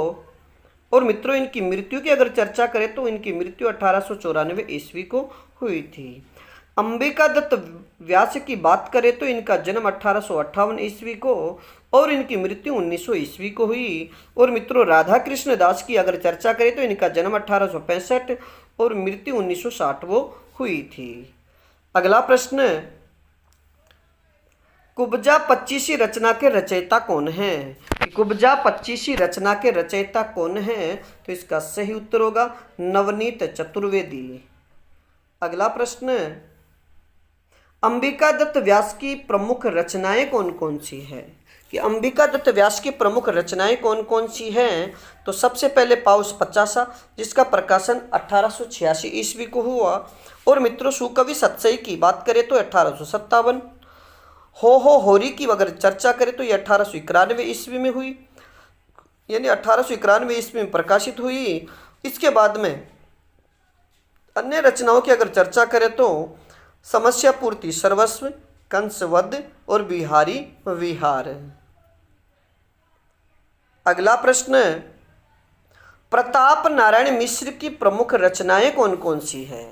और मित्रों इनकी मृत्यु की अगर चर्चा करें तो इनकी मृत्यु 1894 ईस्वी को हुई थी। अंबिका दत्त व्यास की बात करें तो इनका जन्म 1858 ईस्वी को और इनकी मृत्यु 1900 ईस्वी को हुई। और मित्रों राधा कृष्ण दास की अगर चर्चा करें तो इनका जन्म 1865 और मृत्यु 1960 वो हुई थी। अगला प्रश्न, कुब्जा पच्चीसी रचना के रचयिता कौन है? कुब्जा पच्चीसी रचना के रचयिता कौन है? तो इसका सही उत्तर होगा नवनीत चतुर्वेदी। अगला प्रश्न, अंबिका दत्त व्यास की प्रमुख रचनाएं कौन कौन सी है? कि अंबिका दत्त व्यास की प्रमुख रचनाएं कौन कौन सी हैं? तो सबसे पहले पाउस पचासा जिसका प्रकाशन 1886 ईस्वी को हुआ। और मित्रों सुकवि सतसई की बात करें तो 1857। हो होरी की अगर चर्चा करें तो ये 1891 ईस्वी में हुई, यानी 1891 ईस्वी में प्रकाशित हुई। इसके बाद में अन्य रचनाओं की अगर चर्चा करें तो समस्या पूर्ति सर्वस्व, कंसवध और बिहारी विहार। अगला प्रश्न, प्रताप नारायण मिश्र की प्रमुख रचनाएं कौन कौन सी है?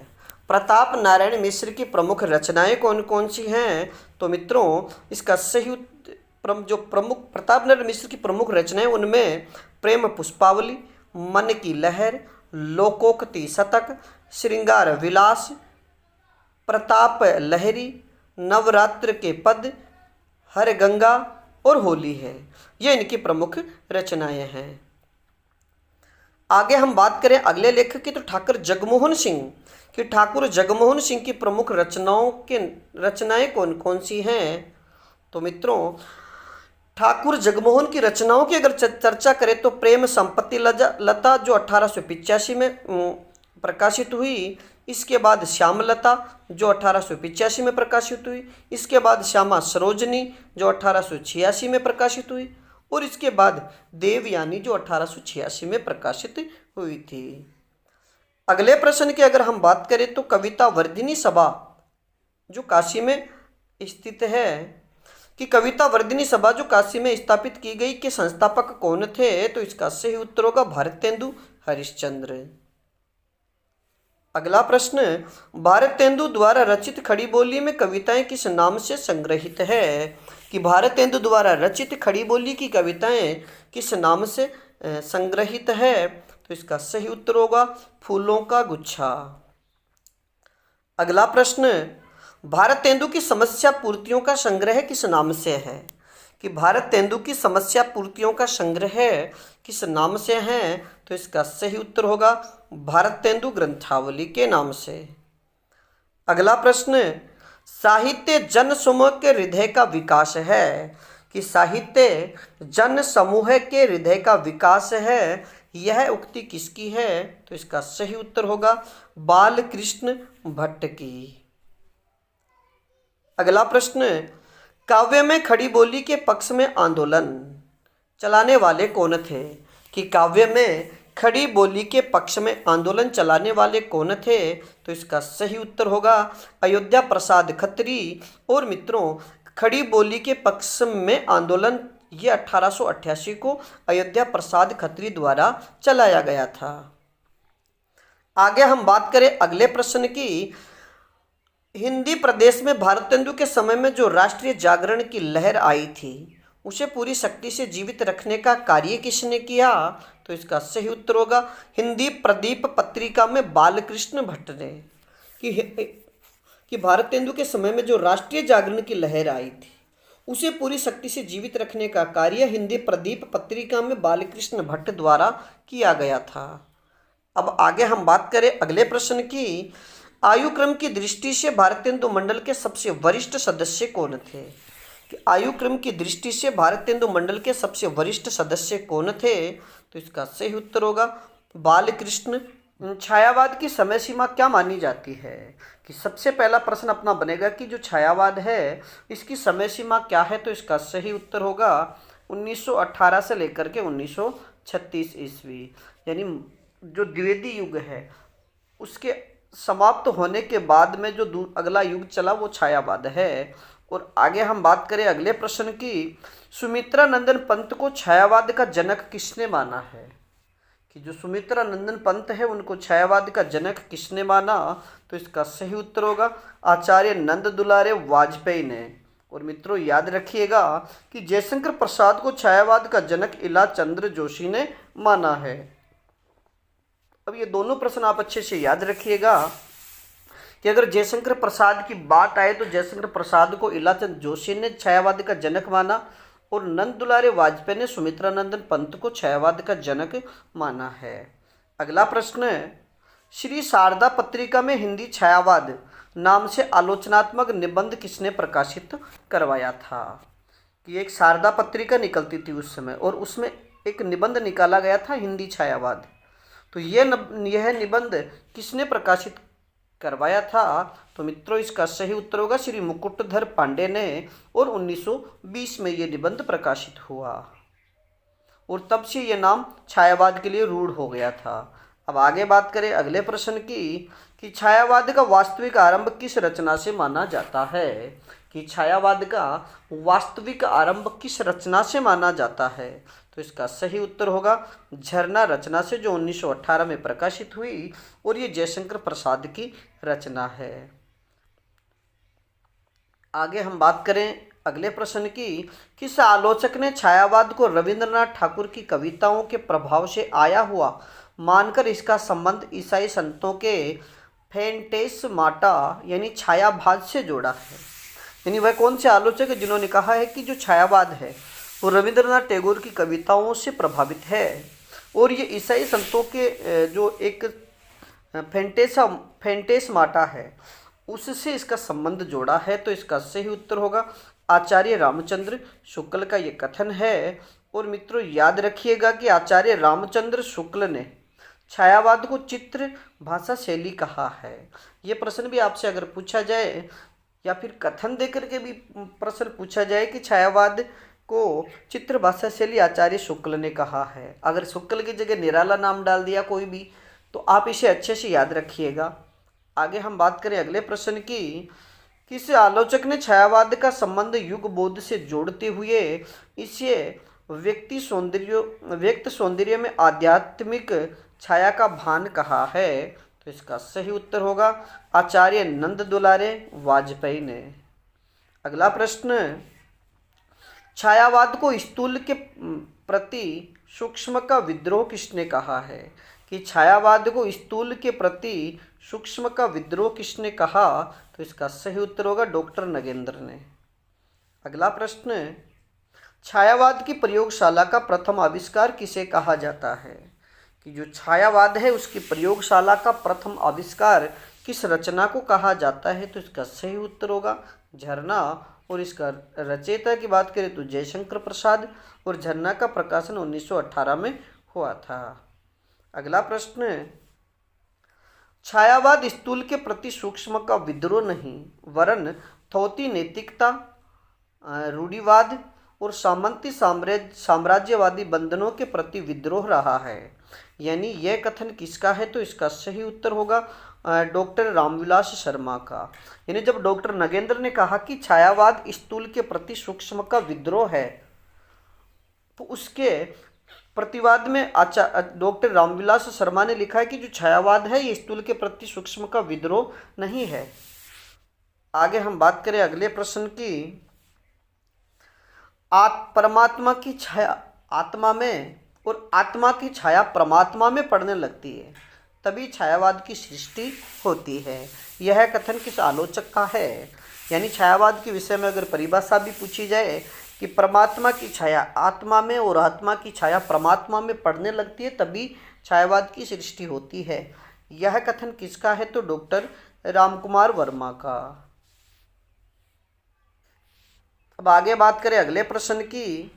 प्रताप नारायण मिश्र की प्रमुख रचनाएं कौन कौन सी हैं? तो मित्रों इसका सही जो प्रमुख प्रताप नारायण मिश्र की प्रमुख रचनाएं उनमें प्रेम पुष्पावली, मन की लहर, लोकोक्ति शतक, श्रृंगार विलास, प्रताप लहरी, नवरात्र के पद, हर गंगा और होली है। ये इनकी प्रमुख रचनाएं हैं। आगे हम बात करें अगले लेखक की तो ठाकुर जगमोहन सिंह कि ठाकुर जगमोहन सिंह की प्रमुख रचनाएं कौन कौन सी हैं? तो मित्रों ठाकुर जगमोहन की रचनाओं की अगर चर्चा करें तो प्रेम संपत्ति लता जो 1885 में प्रकाशित हुई। इसके बाद श्यामलता जो 1885 में प्रकाशित हुई। इसके बाद श्यामा सरोजनी जो 1886 में प्रकाशित हुई। और इसके बाद देवयानी जो 1886 में प्रकाशित हुई थी। अगले प्रश्न की अगर हम बात करें तो कविता वर्धिनी सभा जो काशी में स्थित है कि कविता वर्धिनी सभा जो काशी में स्थापित की गई के संस्थापक कौन थे? तो इसका सही उत्तर होगा भारतेंदु हरिश्चंद्र। अगला प्रश्न, भारतेंदु द्वारा रचित खड़ी बोली में कविताएं किस नाम से संग्रहित है? कि भारतेंदु द्वारा रचित खड़ी बोली की कविताएं किस नाम से संग्रहित है? तो इसका सही उत्तर होगा फूलों का गुच्छा। अगला प्रश्न, भारतेंदु की समस्या पूर्तियों का संग्रह किस नाम से है? कि भारतेंदु की समस्या पूर्तियों का संग्रह किस नाम से है? तो इसका सही उत्तर होगा भारतेंदु ग्रंथावली के नाम से। अगला प्रश्न, साहित्य जन समूह के हृदय का विकास है। कि साहित्य जन समूह के हृदय का विकास है, यह उक्ति किसकी है? तो इसका सही उत्तर होगा बालकृष्ण भट्ट की। अगला प्रश्न, काव्य में खड़ी बोली के पक्ष में आंदोलन चलाने वाले कौन थे? कि काव्य में खड़ी बोली के पक्ष में आंदोलन चलाने वाले कौन थे? तो इसका सही उत्तर होगा अयोध्या प्रसाद खत्री। और मित्रों खड़ी बोली के पक्ष में आंदोलन ये 1888 को अयोध्या प्रसाद खत्री द्वारा चलाया गया था। आगे हम बात करें अगले प्रश्न की, हिंदी प्रदेश में भारतेंदु के समय में जो राष्ट्रीय जागरण की लहर आई थी उसे पूरी शक्ति से जीवित रखने का कार्य किसने किया? तो इसका सही उत्तर होगा हिंदी प्रदीप पत्रिका में बालकृष्ण भट्ट ने। कि भारतेंदु के समय में जो राष्ट्रीय जागरण की लहर आई थी उसे पूरी शक्ति से जीवित रखने का कार्य हिंदी प्रदीप पत्रिका में बालकृष्ण भट्ट द्वारा किया गया था। अब आगे हम बात करें अगले प्रश्न की। आयु क्रम की दृष्टि से भारतेंदु मंडल के सबसे वरिष्ठ सदस्य कौन थे? कि आयु क्रम की दृष्टि से भारतेंदु मंडल के सबसे वरिष्ठ सदस्य कौन थे? तो इसका सही उत्तर होगा बालकृष्ण। छायावाद की समय सीमा क्या मानी जाती है? कि सबसे पहला प्रश्न अपना बनेगा कि जो छायावाद है इसकी समय सीमा क्या है? तो इसका सही उत्तर होगा 1918 से लेकर के 1936 ईस्वी, यानी जो द्विवेदी युग है उसके समाप्त होने के बाद में जो अगला युग चला वो छायावाद है। और आगे हम बात करें अगले प्रश्न की। सुमित्रा नंदन पंत को छायावाद का जनक किसने माना है? कि जो सुमित्रा नंदन पंत है उनको छायावाद का जनक किसने माना? तो इसका सही उत्तर होगा आचार्य नंद दुलारे वाजपेयी ने। और मित्रों याद रखिएगा कि जयशंकर प्रसाद को छायावाद का जनक इला चंद्र जोशी ने माना है। अब ये दोनों प्रश्न आप अच्छे से याद रखिएगा कि अगर जयशंकर प्रसाद की बात आए तो जयशंकर प्रसाद को इलाचंद जोशी ने छायावाद का जनक माना और नंद दुलारे वाजपेयी ने सुमित्रा नंदन पंत को छायावाद का जनक माना है। अगला प्रश्न है, श्री शारदा पत्रिका में हिंदी छायावाद नाम से आलोचनात्मक निबंध किसने प्रकाशित करवाया था? कि एक शारदा पत्रिका निकलती थी उस समय और उसमें एक निबंध निकाला गया था हिंदी छायावाद। तो यह निबंध किसने प्रकाशित करवाया था? तो मित्रों इसका सही उत्तर होगा श्री मुकुटधर पांडे ने। और 1920 में ये निबंध प्रकाशित हुआ और तब से ये नाम छायावाद के लिए रूढ़ हो गया था। अब आगे बात करें अगले प्रश्न की कि छायावाद का वास्तविक आरंभ किस रचना से माना जाता है? कि छायावाद का वास्तविक आरंभ किस रचना से माना जाता है? तो इसका सही उत्तर होगा झरना रचना से, जो 1918 में प्रकाशित हुई और ये जयशंकर प्रसाद की रचना है। आगे हम बात करें अगले प्रश्न की। किस आलोचक ने छायावाद को रविंद्रनाथ ठाकुर की कविताओं के प्रभाव से आया हुआ मानकर इसका संबंध ईसाई संतों के फैंटेस्माटा यानी छायाभास से जोड़ा है? यानी वह कौन से आलोचक है जिन्होंने कहा है कि जो छायावाद है वो रविंद्रनाथ टैगोर की कविताओं से प्रभावित है और ये ईसाई संतों के जो एक फैंटेस्माटा है उससे इसका संबंध जोड़ा है? तो इसका सही उत्तर होगा आचार्य रामचंद्र शुक्ल का ये कथन है। और मित्रों याद रखिएगा कि आचार्य रामचंद्र शुक्ल ने छायावाद को चित्र भाषा शैली कहा है। ये प्रश्न भी आपसे अगर पूछा जाए या फिर कथन देकर के भी प्रश्न पूछा जाए कि छायावाद को चित्र भाषा शैली आचार्य शुक्ल ने कहा है, अगर शुक्ल की जगह निराला नाम डाल दिया कोई भी तो आप इसे अच्छे से याद रखिएगा। आगे हम बात करें अगले प्रश्न की। किस आलोचक ने छायावाद का संबंध युग बोध से जोड़ते हुए इसे व्यक्त सौंदर्य में आध्यात्मिक छाया का भान कहा है? तो इसका सही उत्तर होगा आचार्य नंद दुलारे वाजपेयी ने। अगला प्रश्न, छायावाद को स्थूल के प्रति सूक्ष्म का विद्रोह किसने कहा है? कि छायावाद को स्थूल के प्रति सूक्ष्म का विद्रोह किसने कहा? तो इसका सही उत्तर होगा डॉक्टर नगेंद्र ने। अगला प्रश्न, छायावाद की प्रयोगशाला का प्रथम आविष्कार किसे कहा जाता है? कि जो छायावाद है उसकी प्रयोगशाला का प्रथम आविष्कार किस रचना को कहा जाता है? तो इसका सही उत्तर होगा झरना। और इसका रचयिता की बात करें तो जयशंकर प्रसाद और झरना का प्रकाशन 1918 में हुआ था। अगला प्रश्न, छायावाद स्थूल के प्रति सूक्ष्म का विद्रोह नहीं वरन थोथी नैतिकता, रूढ़िवाद और सामंती साम्राज्यवादी बंधनों के प्रति विद्रोह रहा है, यानी यह कथन किसका है? तो इसका सही उत्तर होगा डॉक्टर रामविलास शर्मा का। यानी जब डॉक्टर नगेंद्र ने कहा कि छायावाद स्थूल के प्रति सूक्ष्म का विद्रोह है तो उसके प्रतिवाद में डॉक्टर रामविलास शर्मा ने लिखा है कि जो छायावाद है ये स्थूल के प्रति सूक्ष्म का विद्रोह नहीं है। आगे हम बात करें अगले प्रश्न की। परमात्मा की छाया आत्मा में और आत्मा की छाया परमात्मा में पड़ने लगती है, तभी छायावाद की सृष्टि होती है। यह कथन किस आलोचक का है? यानी छायावाद के विषय में अगर परिभाषा भी पूछी जाए कि परमात्मा की छाया आत्मा में और आत्मा की छाया परमात्मा में पड़ने लगती है तभी छायावाद की सृष्टि होती है, यह कथन किसका है? तो डॉक्टर रामकुमार वर्मा का। अब आगे बात करें अगले प्रश्न की।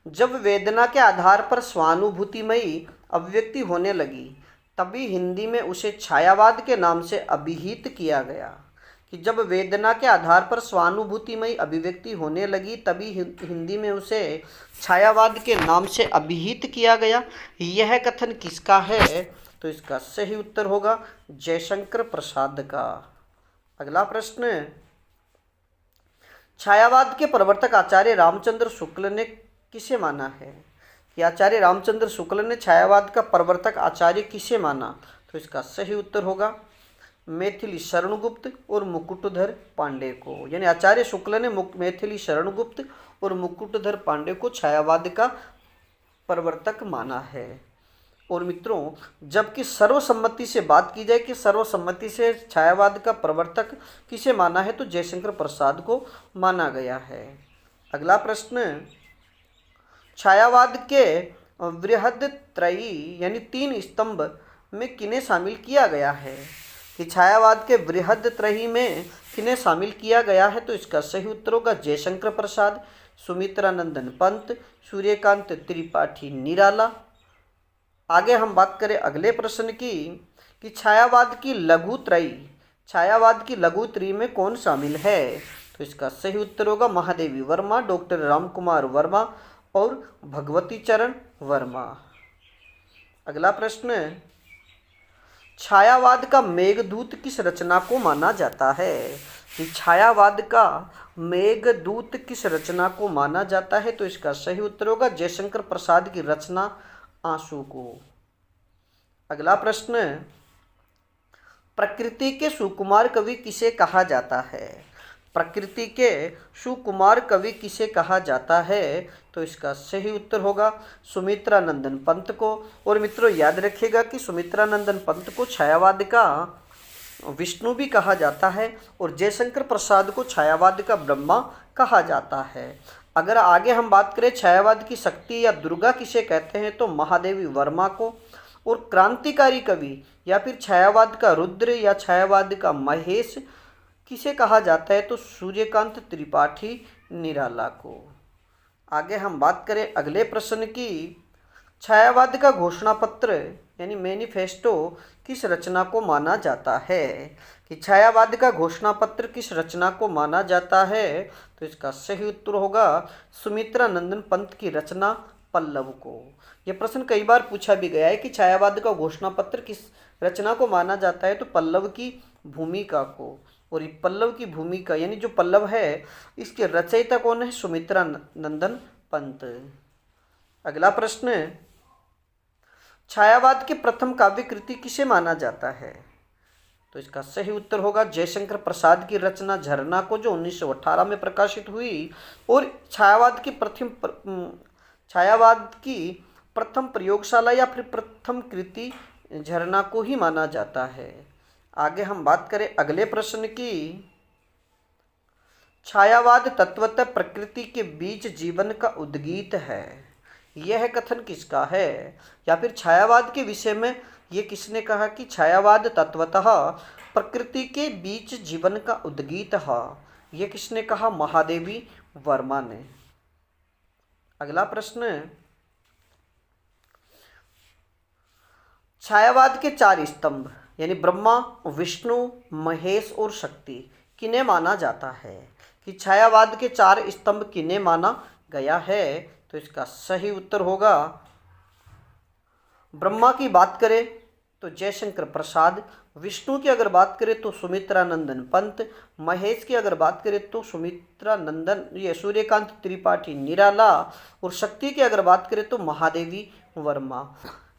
जब वेदना के आधार पर स्वानुभूतिमयी अभिव्यक्ति होने लगी तभी हिंदी में उसे छायावाद के नाम से अभिहित किया गया। कि जब वेदना के आधार पर स्वानुभूतिमयी अभिव्यक्ति होने लगी तभी हिंदी में उसे छायावाद के नाम से अभिहित किया गया, यह कथन किसका है? तो इसका सही उत्तर होगा जयशंकर प्रसाद का। अगला प्रश्न, छायावाद के प्रवर्तक आचार्य रामचंद्र शुक्ल ने किसे माना है? कि आचार्य रामचंद्र शुक्ल ने छायावाद का प्रवर्तक आचार्य किसे माना? तो इसका सही उत्तर होगा मैथिली शरणगुप्त और मुकुटधर पांडे को। यानी आचार्य शुक्ल ने मैथिली शरणगुप्त और मुकुटधर पांडे को छायावाद का प्रवर्तक माना है। और मित्रों, जबकि सर्वसम्मति से बात की जाए कि सर्वसम्मति से छायावाद का प्रवर्तक किसे माना है, तो जयशंकर प्रसाद को माना गया है। अगला प्रश्न, छायावाद के बृहदत्रयी यानी 3 स्तंभ में किन्हें शामिल किया गया है? कि छायावाद के बृहदत्रयी में किन्हें शामिल किया गया है? तो इसका सही उत्तर होगा जयशंकर प्रसाद, सुमित्रानंदन पंत, सूर्यकांत त्रिपाठी निराला। आगे हम बात करें अगले प्रश्न की कि छायावाद की लघुत्रयी में कौन शामिल है? तो इसका सही उत्तर होगा महादेवी वर्मा, डॉक्टर रामकुमार वर्मा और भगवती चरण वर्मा। अगला प्रश्न, छायावाद का मेघदूत किस रचना को माना जाता है? कि छायावाद का मेघदूत किस रचना को माना जाता है? तो इसका सही उत्तर होगा जयशंकर प्रसाद की रचना आंसू को। अगला प्रश्न, प्रकृति के सुकुमार कवि किसे कहा जाता है? प्रकृति के सुकुमार कवि किसे कहा जाता है? तो इसका सही उत्तर होगा सुमित्रानंदन पंत को। और मित्रों याद रखिएगा कि सुमित्रानंदन पंत को छायावाद का विष्णु भी कहा जाता है और जयशंकर प्रसाद को छायावाद का ब्रह्मा कहा जाता है। अगर आगे हम बात करें छायावाद की शक्ति या दुर्गा किसे कहते हैं, तो महादेवी वर्मा को। और क्रांतिकारी कवि या फिर छायावाद का रुद्र या छायावाद का महेश किसे कहा जाता है? तो सूर्यकांत त्रिपाठी निराला को। आगे हम बात करें अगले प्रश्न की, छायावाद का घोषणा पत्र यानी मैनिफेस्टो किस रचना को माना जाता है? कि छायावाद का घोषणा पत्र किस रचना को माना जाता है? तो इसका सही उत्तर होगा सुमित्रानंदन पंत की रचना पल्लव को। यह प्रश्न कई बार पूछा भी गया है कि छायावाद का घोषणा पत्र किस रचना को माना जाता है, तो पल्लव की भूमिका को। और ये पल्लव की भूमिका यानी जो पल्लव है इसके रचयिता कौन है? सुमित्रानंदन पंत। अगला प्रश्न, छायावाद की प्रथम काव्य कृति किसे माना जाता है? तो इसका सही उत्तर होगा जयशंकर प्रसाद की रचना झरना को, जो 1918 में प्रकाशित हुई। और छायावाद की प्रथम प्रयोगशाला या फिर प्रथम कृति झरना को ही माना जाता है। आगे हम बात करें अगले प्रश्न की, छायावाद तत्वतः प्रकृति के बीच जीवन का उद्गीत है, यह कथन किसका है? या फिर छायावाद के विषय में ये किसने कहा कि छायावाद तत्वतः प्रकृति के बीच जीवन का उद्गीत है, यह किसने कहा? महादेवी वर्मा ने। अगला प्रश्न, छायावाद के 4 स्तंभ यानी ब्रह्मा, विष्णु, महेश और शक्ति किन्हें माना जाता है? कि छायावाद के 4 स्तंभ किन्हें माना गया है? तो इसका सही उत्तर होगा, ब्रह्मा की बात करें तो जयशंकर प्रसाद, विष्णु की अगर बात करें तो सुमित्रानंदन पंत, महेश की अगर बात करें तो सूर्यकांत त्रिपाठी निराला, और शक्ति की अगर बात करें तो महादेवी वर्मा।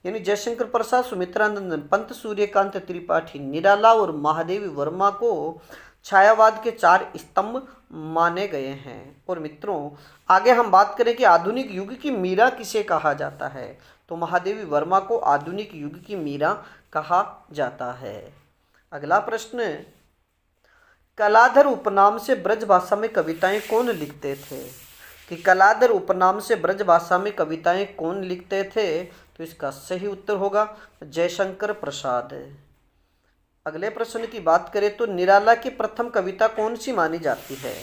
यानी जयशंकर प्रसाद, सुमित्रानंदन पंत, सूर्यकांत त्रिपाठी निराला और महादेवी वर्मा को छायावाद के 4 स्तंभ माने गए हैं। और मित्रों आगे हम बात करें कि आधुनिक युग की मीरा किसे कहा जाता है? तो महादेवी वर्मा को आधुनिक युग की मीरा कहा जाता है। अगला प्रश्न, कलाधर उपनाम से ब्रज भाषा में कविताएं कौन लिखते थे? कि कलाधर उपनाम से ब्रज भाषा में कविताएं कौन लिखते थे? तो इसका सही उत्तर होगा जयशंकर प्रसाद। अगले प्रश्न की बात करें तो निराला की प्रथम कविता कौन सी मानी जाती है?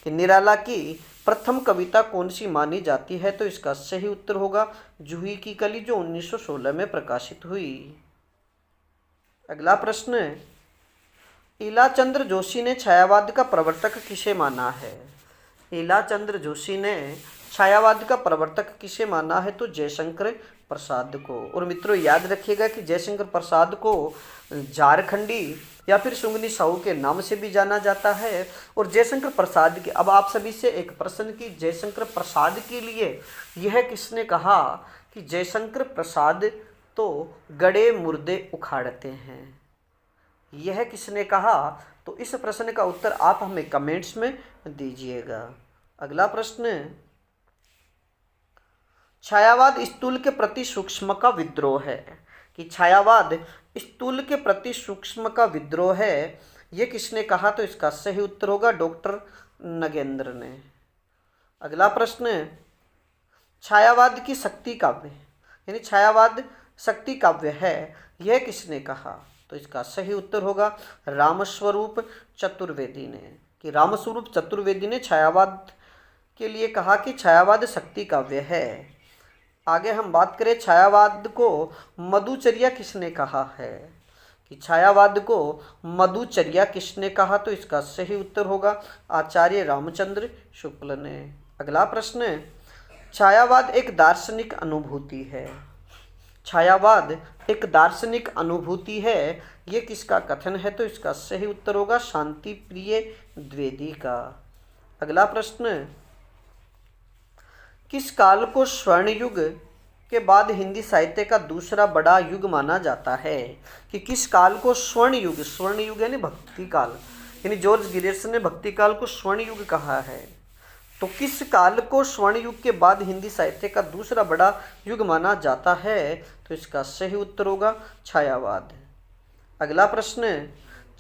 कि निराला की प्रथम कविता कौन सी मानी जाती है? तो इसका सही उत्तर होगा जूही की कली, जो 1916 में प्रकाशित हुई। अगला प्रश्न, ईलाचंद्र जोशी ने छायावाद का प्रवर्तक किसे माना है? ईलाचंद्र जोशी ने छायावाद का प्रवर्तक किसे माना है? तो जयशंकर प्रसाद को। और मित्रों याद रखिएगा कि जयशंकर प्रसाद को झारखंडी या फिर सुंगनी साहू के नाम से भी जाना जाता है। और जयशंकर प्रसाद के, अब आप सभी से एक प्रश्न की जयशंकर प्रसाद के लिए यह किसने कहा कि जयशंकर प्रसाद तो गड़े मुर्दे उखाड़ते हैं, यह किसने कहा? तो इस प्रश्न का उत्तर आप हमें कमेंट्स में दीजिएगा। अगला प्रश्न, छायावाद स्थूल के प्रति सूक्ष्म का विद्रोह है। कि छायावाद स्थूल के प्रति सूक्ष्म का विद्रोह है, यह किसने कहा? तो इसका सही उत्तर होगा डॉक्टर नगेंद्र ने। अगला प्रश्न, छायावाद की शक्ति काव्य, यानी छायावाद शक्ति काव्य है, यह किसने कहा? तो इसका सही उत्तर होगा रामस्वरूप चतुर्वेदी ने। कि रामस्वरूप चतुर्वेदी ने छायावाद के लिए कहा कि छायावाद शक्ति काव्य है। आगे हम बात करें छायावाद को मधुचर्या किसने कहा है? कि छायावाद को मधुचर्या किसने कहा? तो इसका सही उत्तर होगा आचार्य रामचंद्र शुक्ल ने। अगला प्रश्न, छायावाद एक दार्शनिक अनुभूति है। छायावाद एक दार्शनिक अनुभूति है, ये किसका कथन है? तो इसका सही उत्तर होगा शांति प्रिय द्विवेदी का। अगला प्रश्न, किस काल को स्वर्ण युग के बाद हिंदी साहित्य का दूसरा बड़ा युग माना जाता है? कि किस काल को स्वर्ण युग यानी भक्ति काल, यानी जॉर्ज गिरियर्सन ने भक्ति काल को स्वर्ण युग कहा है। तो किस काल को स्वर्ण युग के बाद हिंदी साहित्य का दूसरा बड़ा युग माना जाता है? तो इसका सही उत्तर होगा छायावाद। अगला प्रश्न,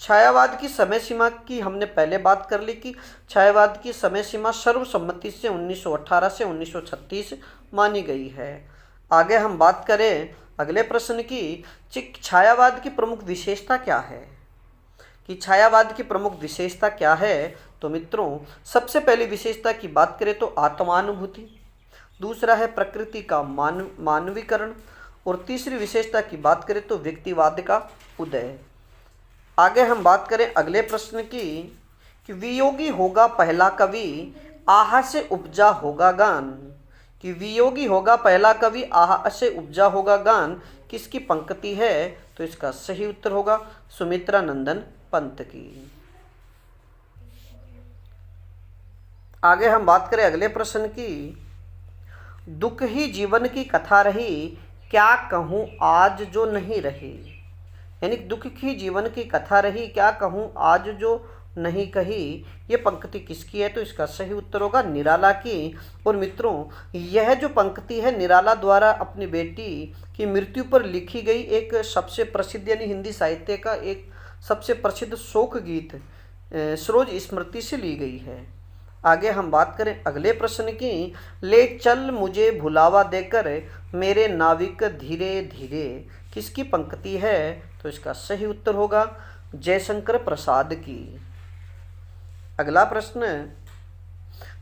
छायावाद की समय सीमा की हमने पहले बात कर ली कि छायावाद की समय सीमा सर्वसम्मति से 1918 से 1936 मानी गई है। आगे हम बात करें अगले प्रश्न की, छायावाद की प्रमुख विशेषता क्या है? कि छायावाद की प्रमुख विशेषता क्या है? तो मित्रों सबसे पहली विशेषता की बात करें तो आत्मानुभूति, दूसरा है प्रकृति का मानवीकरण, और तीसरी विशेषता की बात करें तो व्यक्तिवाद का उदय। आगे हम बात करें अगले प्रश्न की कि वियोगी होगा पहला कवि, आह से उपजा होगा गान। कि वियोगी होगा पहला कवि, आह से उपजा होगा गान, किसकी पंक्ति है? तो इसका सही उत्तर होगा सुमित्रा नंदन पंत की। आगे हम बात करें अगले प्रश्न की, दुख ही जीवन की कथा रही, क्या कहूँ आज जो नहीं रही। यानी दुख की जीवन की कथा रही, क्या कहूँ आज जो नहीं कही, ये पंक्ति किसकी है? तो इसका सही उत्तर होगा निराला की। और मित्रों यह जो पंक्ति है निराला द्वारा अपनी बेटी की मृत्यु पर लिखी गई एक सबसे प्रसिद्ध, यानी हिंदी साहित्य का एक सबसे प्रसिद्ध शोक गीत सरोज स्मृति से ली गई है। आगे हम बात करें अगले प्रश्न की, ले चल मुझे भुलावा देकर मेरे नाविक धीरे धीरे, किसकी पंक्ति है? तो इसका सही उत्तर होगा जयशंकर प्रसाद की। अगला प्रश्न,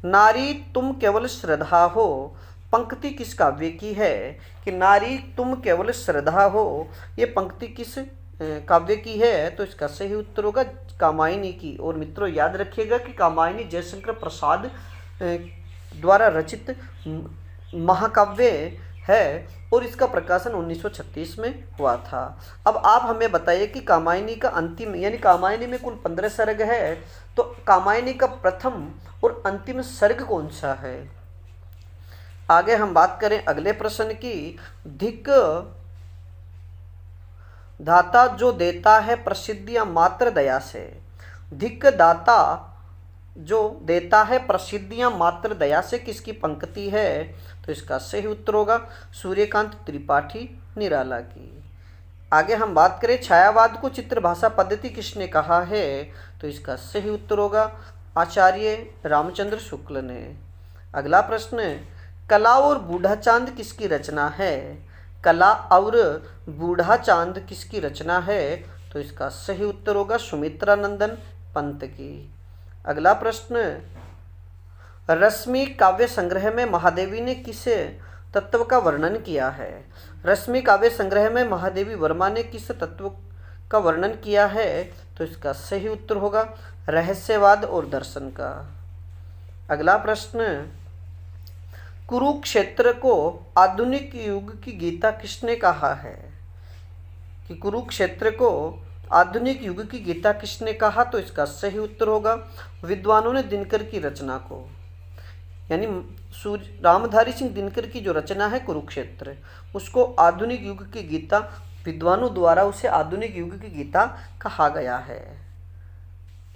नारी तुम केवल श्रद्धा हो, पंक्ति किस काव्य की है? कि नारी तुम केवल श्रद्धा हो, ये पंक्ति किस काव्य की है? तो इसका सही उत्तर होगा कामायनी की। और मित्रों याद रखिएगा कि कामायनी जयशंकर प्रसाद द्वारा रचित महाकाव्य है और इसका प्रकाशन 1936 में हुआ था। अब आप हमें बताइए कि कामायनी का अंतिम, यानी कामायनी में कुल 15 सर्ग है, तो कामायनी का प्रथम और अंतिम सर्ग कौन सा है? आगे हम बात करें अगले प्रश्न की, धिक दाता जो देता है प्रसिद्धियां मात्र दया से, धिक दाता जो देता है प्रसिद्धियां मात्र दया से, किसकी पंक्ति है? तो इसका सही उत्तर होगा सूर्यकांत त्रिपाठी निराला की। आगे हम बात करें छायावाद को चित्र भाषा पद्धति किसने कहा है, तो इसका सही उत्तर होगा आचार्य रामचंद्र शुक्ल ने। अगला प्रश्न, कला और बूढ़ा चांद किसकी रचना है? कला और बूढ़ा चांद किसकी रचना है, तो इसका सही उत्तर होगा सुमित्रा नंदन पंत की। अगला प्रश्न, रश्मि काव्य संग्रह में महादेवी ने किस तत्व का वर्णन किया है? रश्मि काव्य संग्रह में महादेवी वर्मा ने किस तत्व का वर्णन किया है, तो इसका सही उत्तर होगा रहस्यवाद और दर्शन का। अगला प्रश्न, कुरुक्षेत्र को आधुनिक युग की गीता किसने कहा है? कि कुरुक्षेत्र को आधुनिक युग की गीता किसने कहा, तो इसका सही उत्तर होगा विद्वानों ने दिनकर की रचना को, यानी रामधारी सिंह दिनकर की जो रचना है कुरुक्षेत्र, उसको आधुनिक युग की गीता, विद्वानों द्वारा उसे आधुनिक युग की गीता कहा गया है।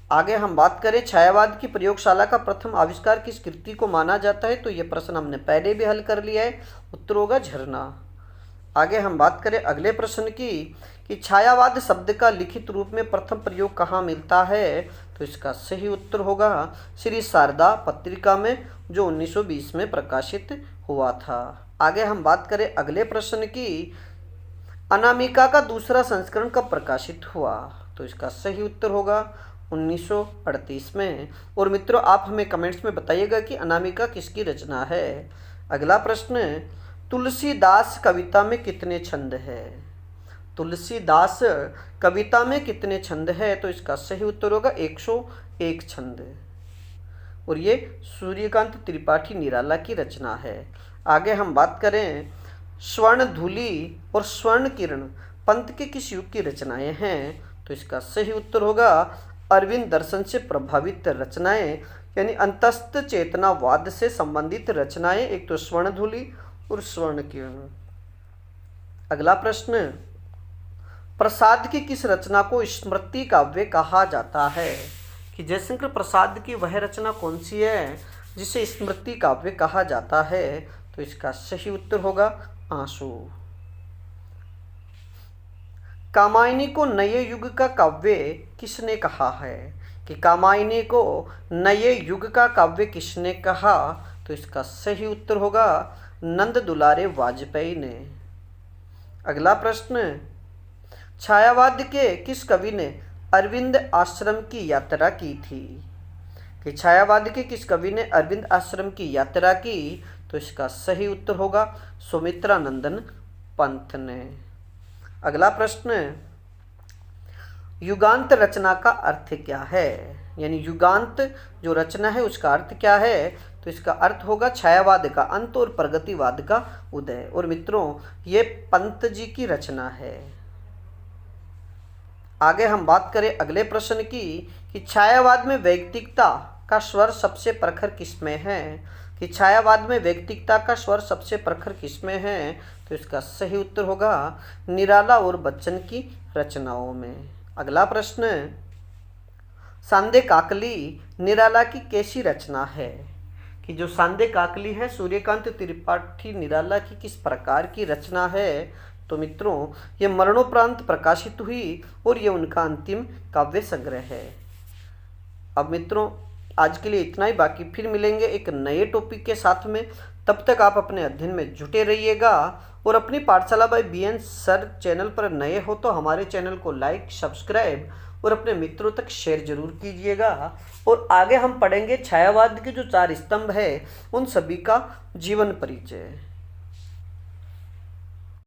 आगे हम बात करें छायावाद की प्रयोगशाला का प्रथम आविष्कार किस कृति को माना जाता है, तो यह प्रश्न हमने पहले भी हल कर लिया है, उत्तर होगा झरना। आगे हम बात करें अगले प्रश्न की कि छायावाद शब्द का लिखित रूप में प्रथम प्रयोग कहाँ मिलता है, तो इसका सही उत्तर होगा श्री शारदा पत्रिका में, जो 1920 में प्रकाशित हुआ था। आगे हम बात करें अगले प्रश्न की अनामिका का दूसरा संस्करण कब प्रकाशित हुआ, तो इसका सही उत्तर होगा 1938 में। और मित्रों आप हमें कमेंट्स में बताइएगा कि अनामिका किसकी रचना है। अगला प्रश्न, तुलसीदास कविता में कितने छंद है? तुलसीदास कविता में कितने छंद है, तो इसका सही उत्तर होगा 101 छंद, और ये सूर्यकांत त्रिपाठी निराला की रचना है। आगे हम बात करें स्वर्ण धूलि और स्वर्ण किरण पंत के किस युग की रचनाएं हैं, तो इसका सही उत्तर होगा अरविंद दर्शन से प्रभावित रचनाएं, यानी अंतस्थ चेतनावाद से संबंधित रचनाएं, एक तो स्वर्ण धूलि और स्वर्ण किरण। अगला प्रश्न, प्रसाद की किस रचना को स्मृति काव्य कहा जाता है? कि जयशंकर प्रसाद की वह रचना कौन सी है जिसे स्मृति काव्य कहा जाता है, तो इसका सही उत्तर होगा आंसू। कामायनी को नए युग का काव्य किसने कहा है? कि कामायनी को नए युग का काव्य किसने कहा, तो इसका सही उत्तर होगा नंद दुलारे वाजपेयी ने। अगला प्रश्न, छायावाद के किस कवि ने अरविंद आश्रम की यात्रा की थी? कि छायावाद के किस कवि ने अरविंद आश्रम की यात्रा की, तो इसका सही उत्तर होगा सुमित्रा नंदन पंत ने। अगला प्रश्न, युगांत रचना का अर्थ क्या है? यानी युगांत जो रचना है उसका अर्थ क्या है, तो इसका अर्थ होगा छायावाद का अंत और प्रगतिवाद का उदय। और मित्रों ये पंत जी की रचना है। आगे हम बात करें अगले प्रश्न की कि छायावाद में वैयक्तिकता का स्वर सबसे प्रखर किसमें है? कि छायावाद में वैयक्तिकता का स्वर सबसे प्रखर किसमें है, तो इसका सही उत्तर होगा निराला और बच्चन की रचनाओं में। अगला प्रश्न, सांदे काकली निराला की कैसी रचना है? कि जो सांदे काकली है सूर्यकांत त्रिपाठी निराला की किस प्रकार की रचना है, तो मित्रों ये मरणोपरांत प्रकाशित हुई और ये उनका अंतिम काव्य संग्रह है। अब मित्रों आज के लिए इतना ही, बाकी फिर मिलेंगे एक नए टॉपिक के साथ में। तब तक आप अपने अध्ययन में जुटे रहिएगा और अपनी पाठशाला बाय BN सर चैनल पर नए हो तो हमारे चैनल को लाइक, सब्सक्राइब और अपने मित्रों तक शेयर जरूर कीजिएगा। और आगे हम पढ़ेंगे छायावाद के जो 4 स्तंभ है उन सभी का जीवन परिचय।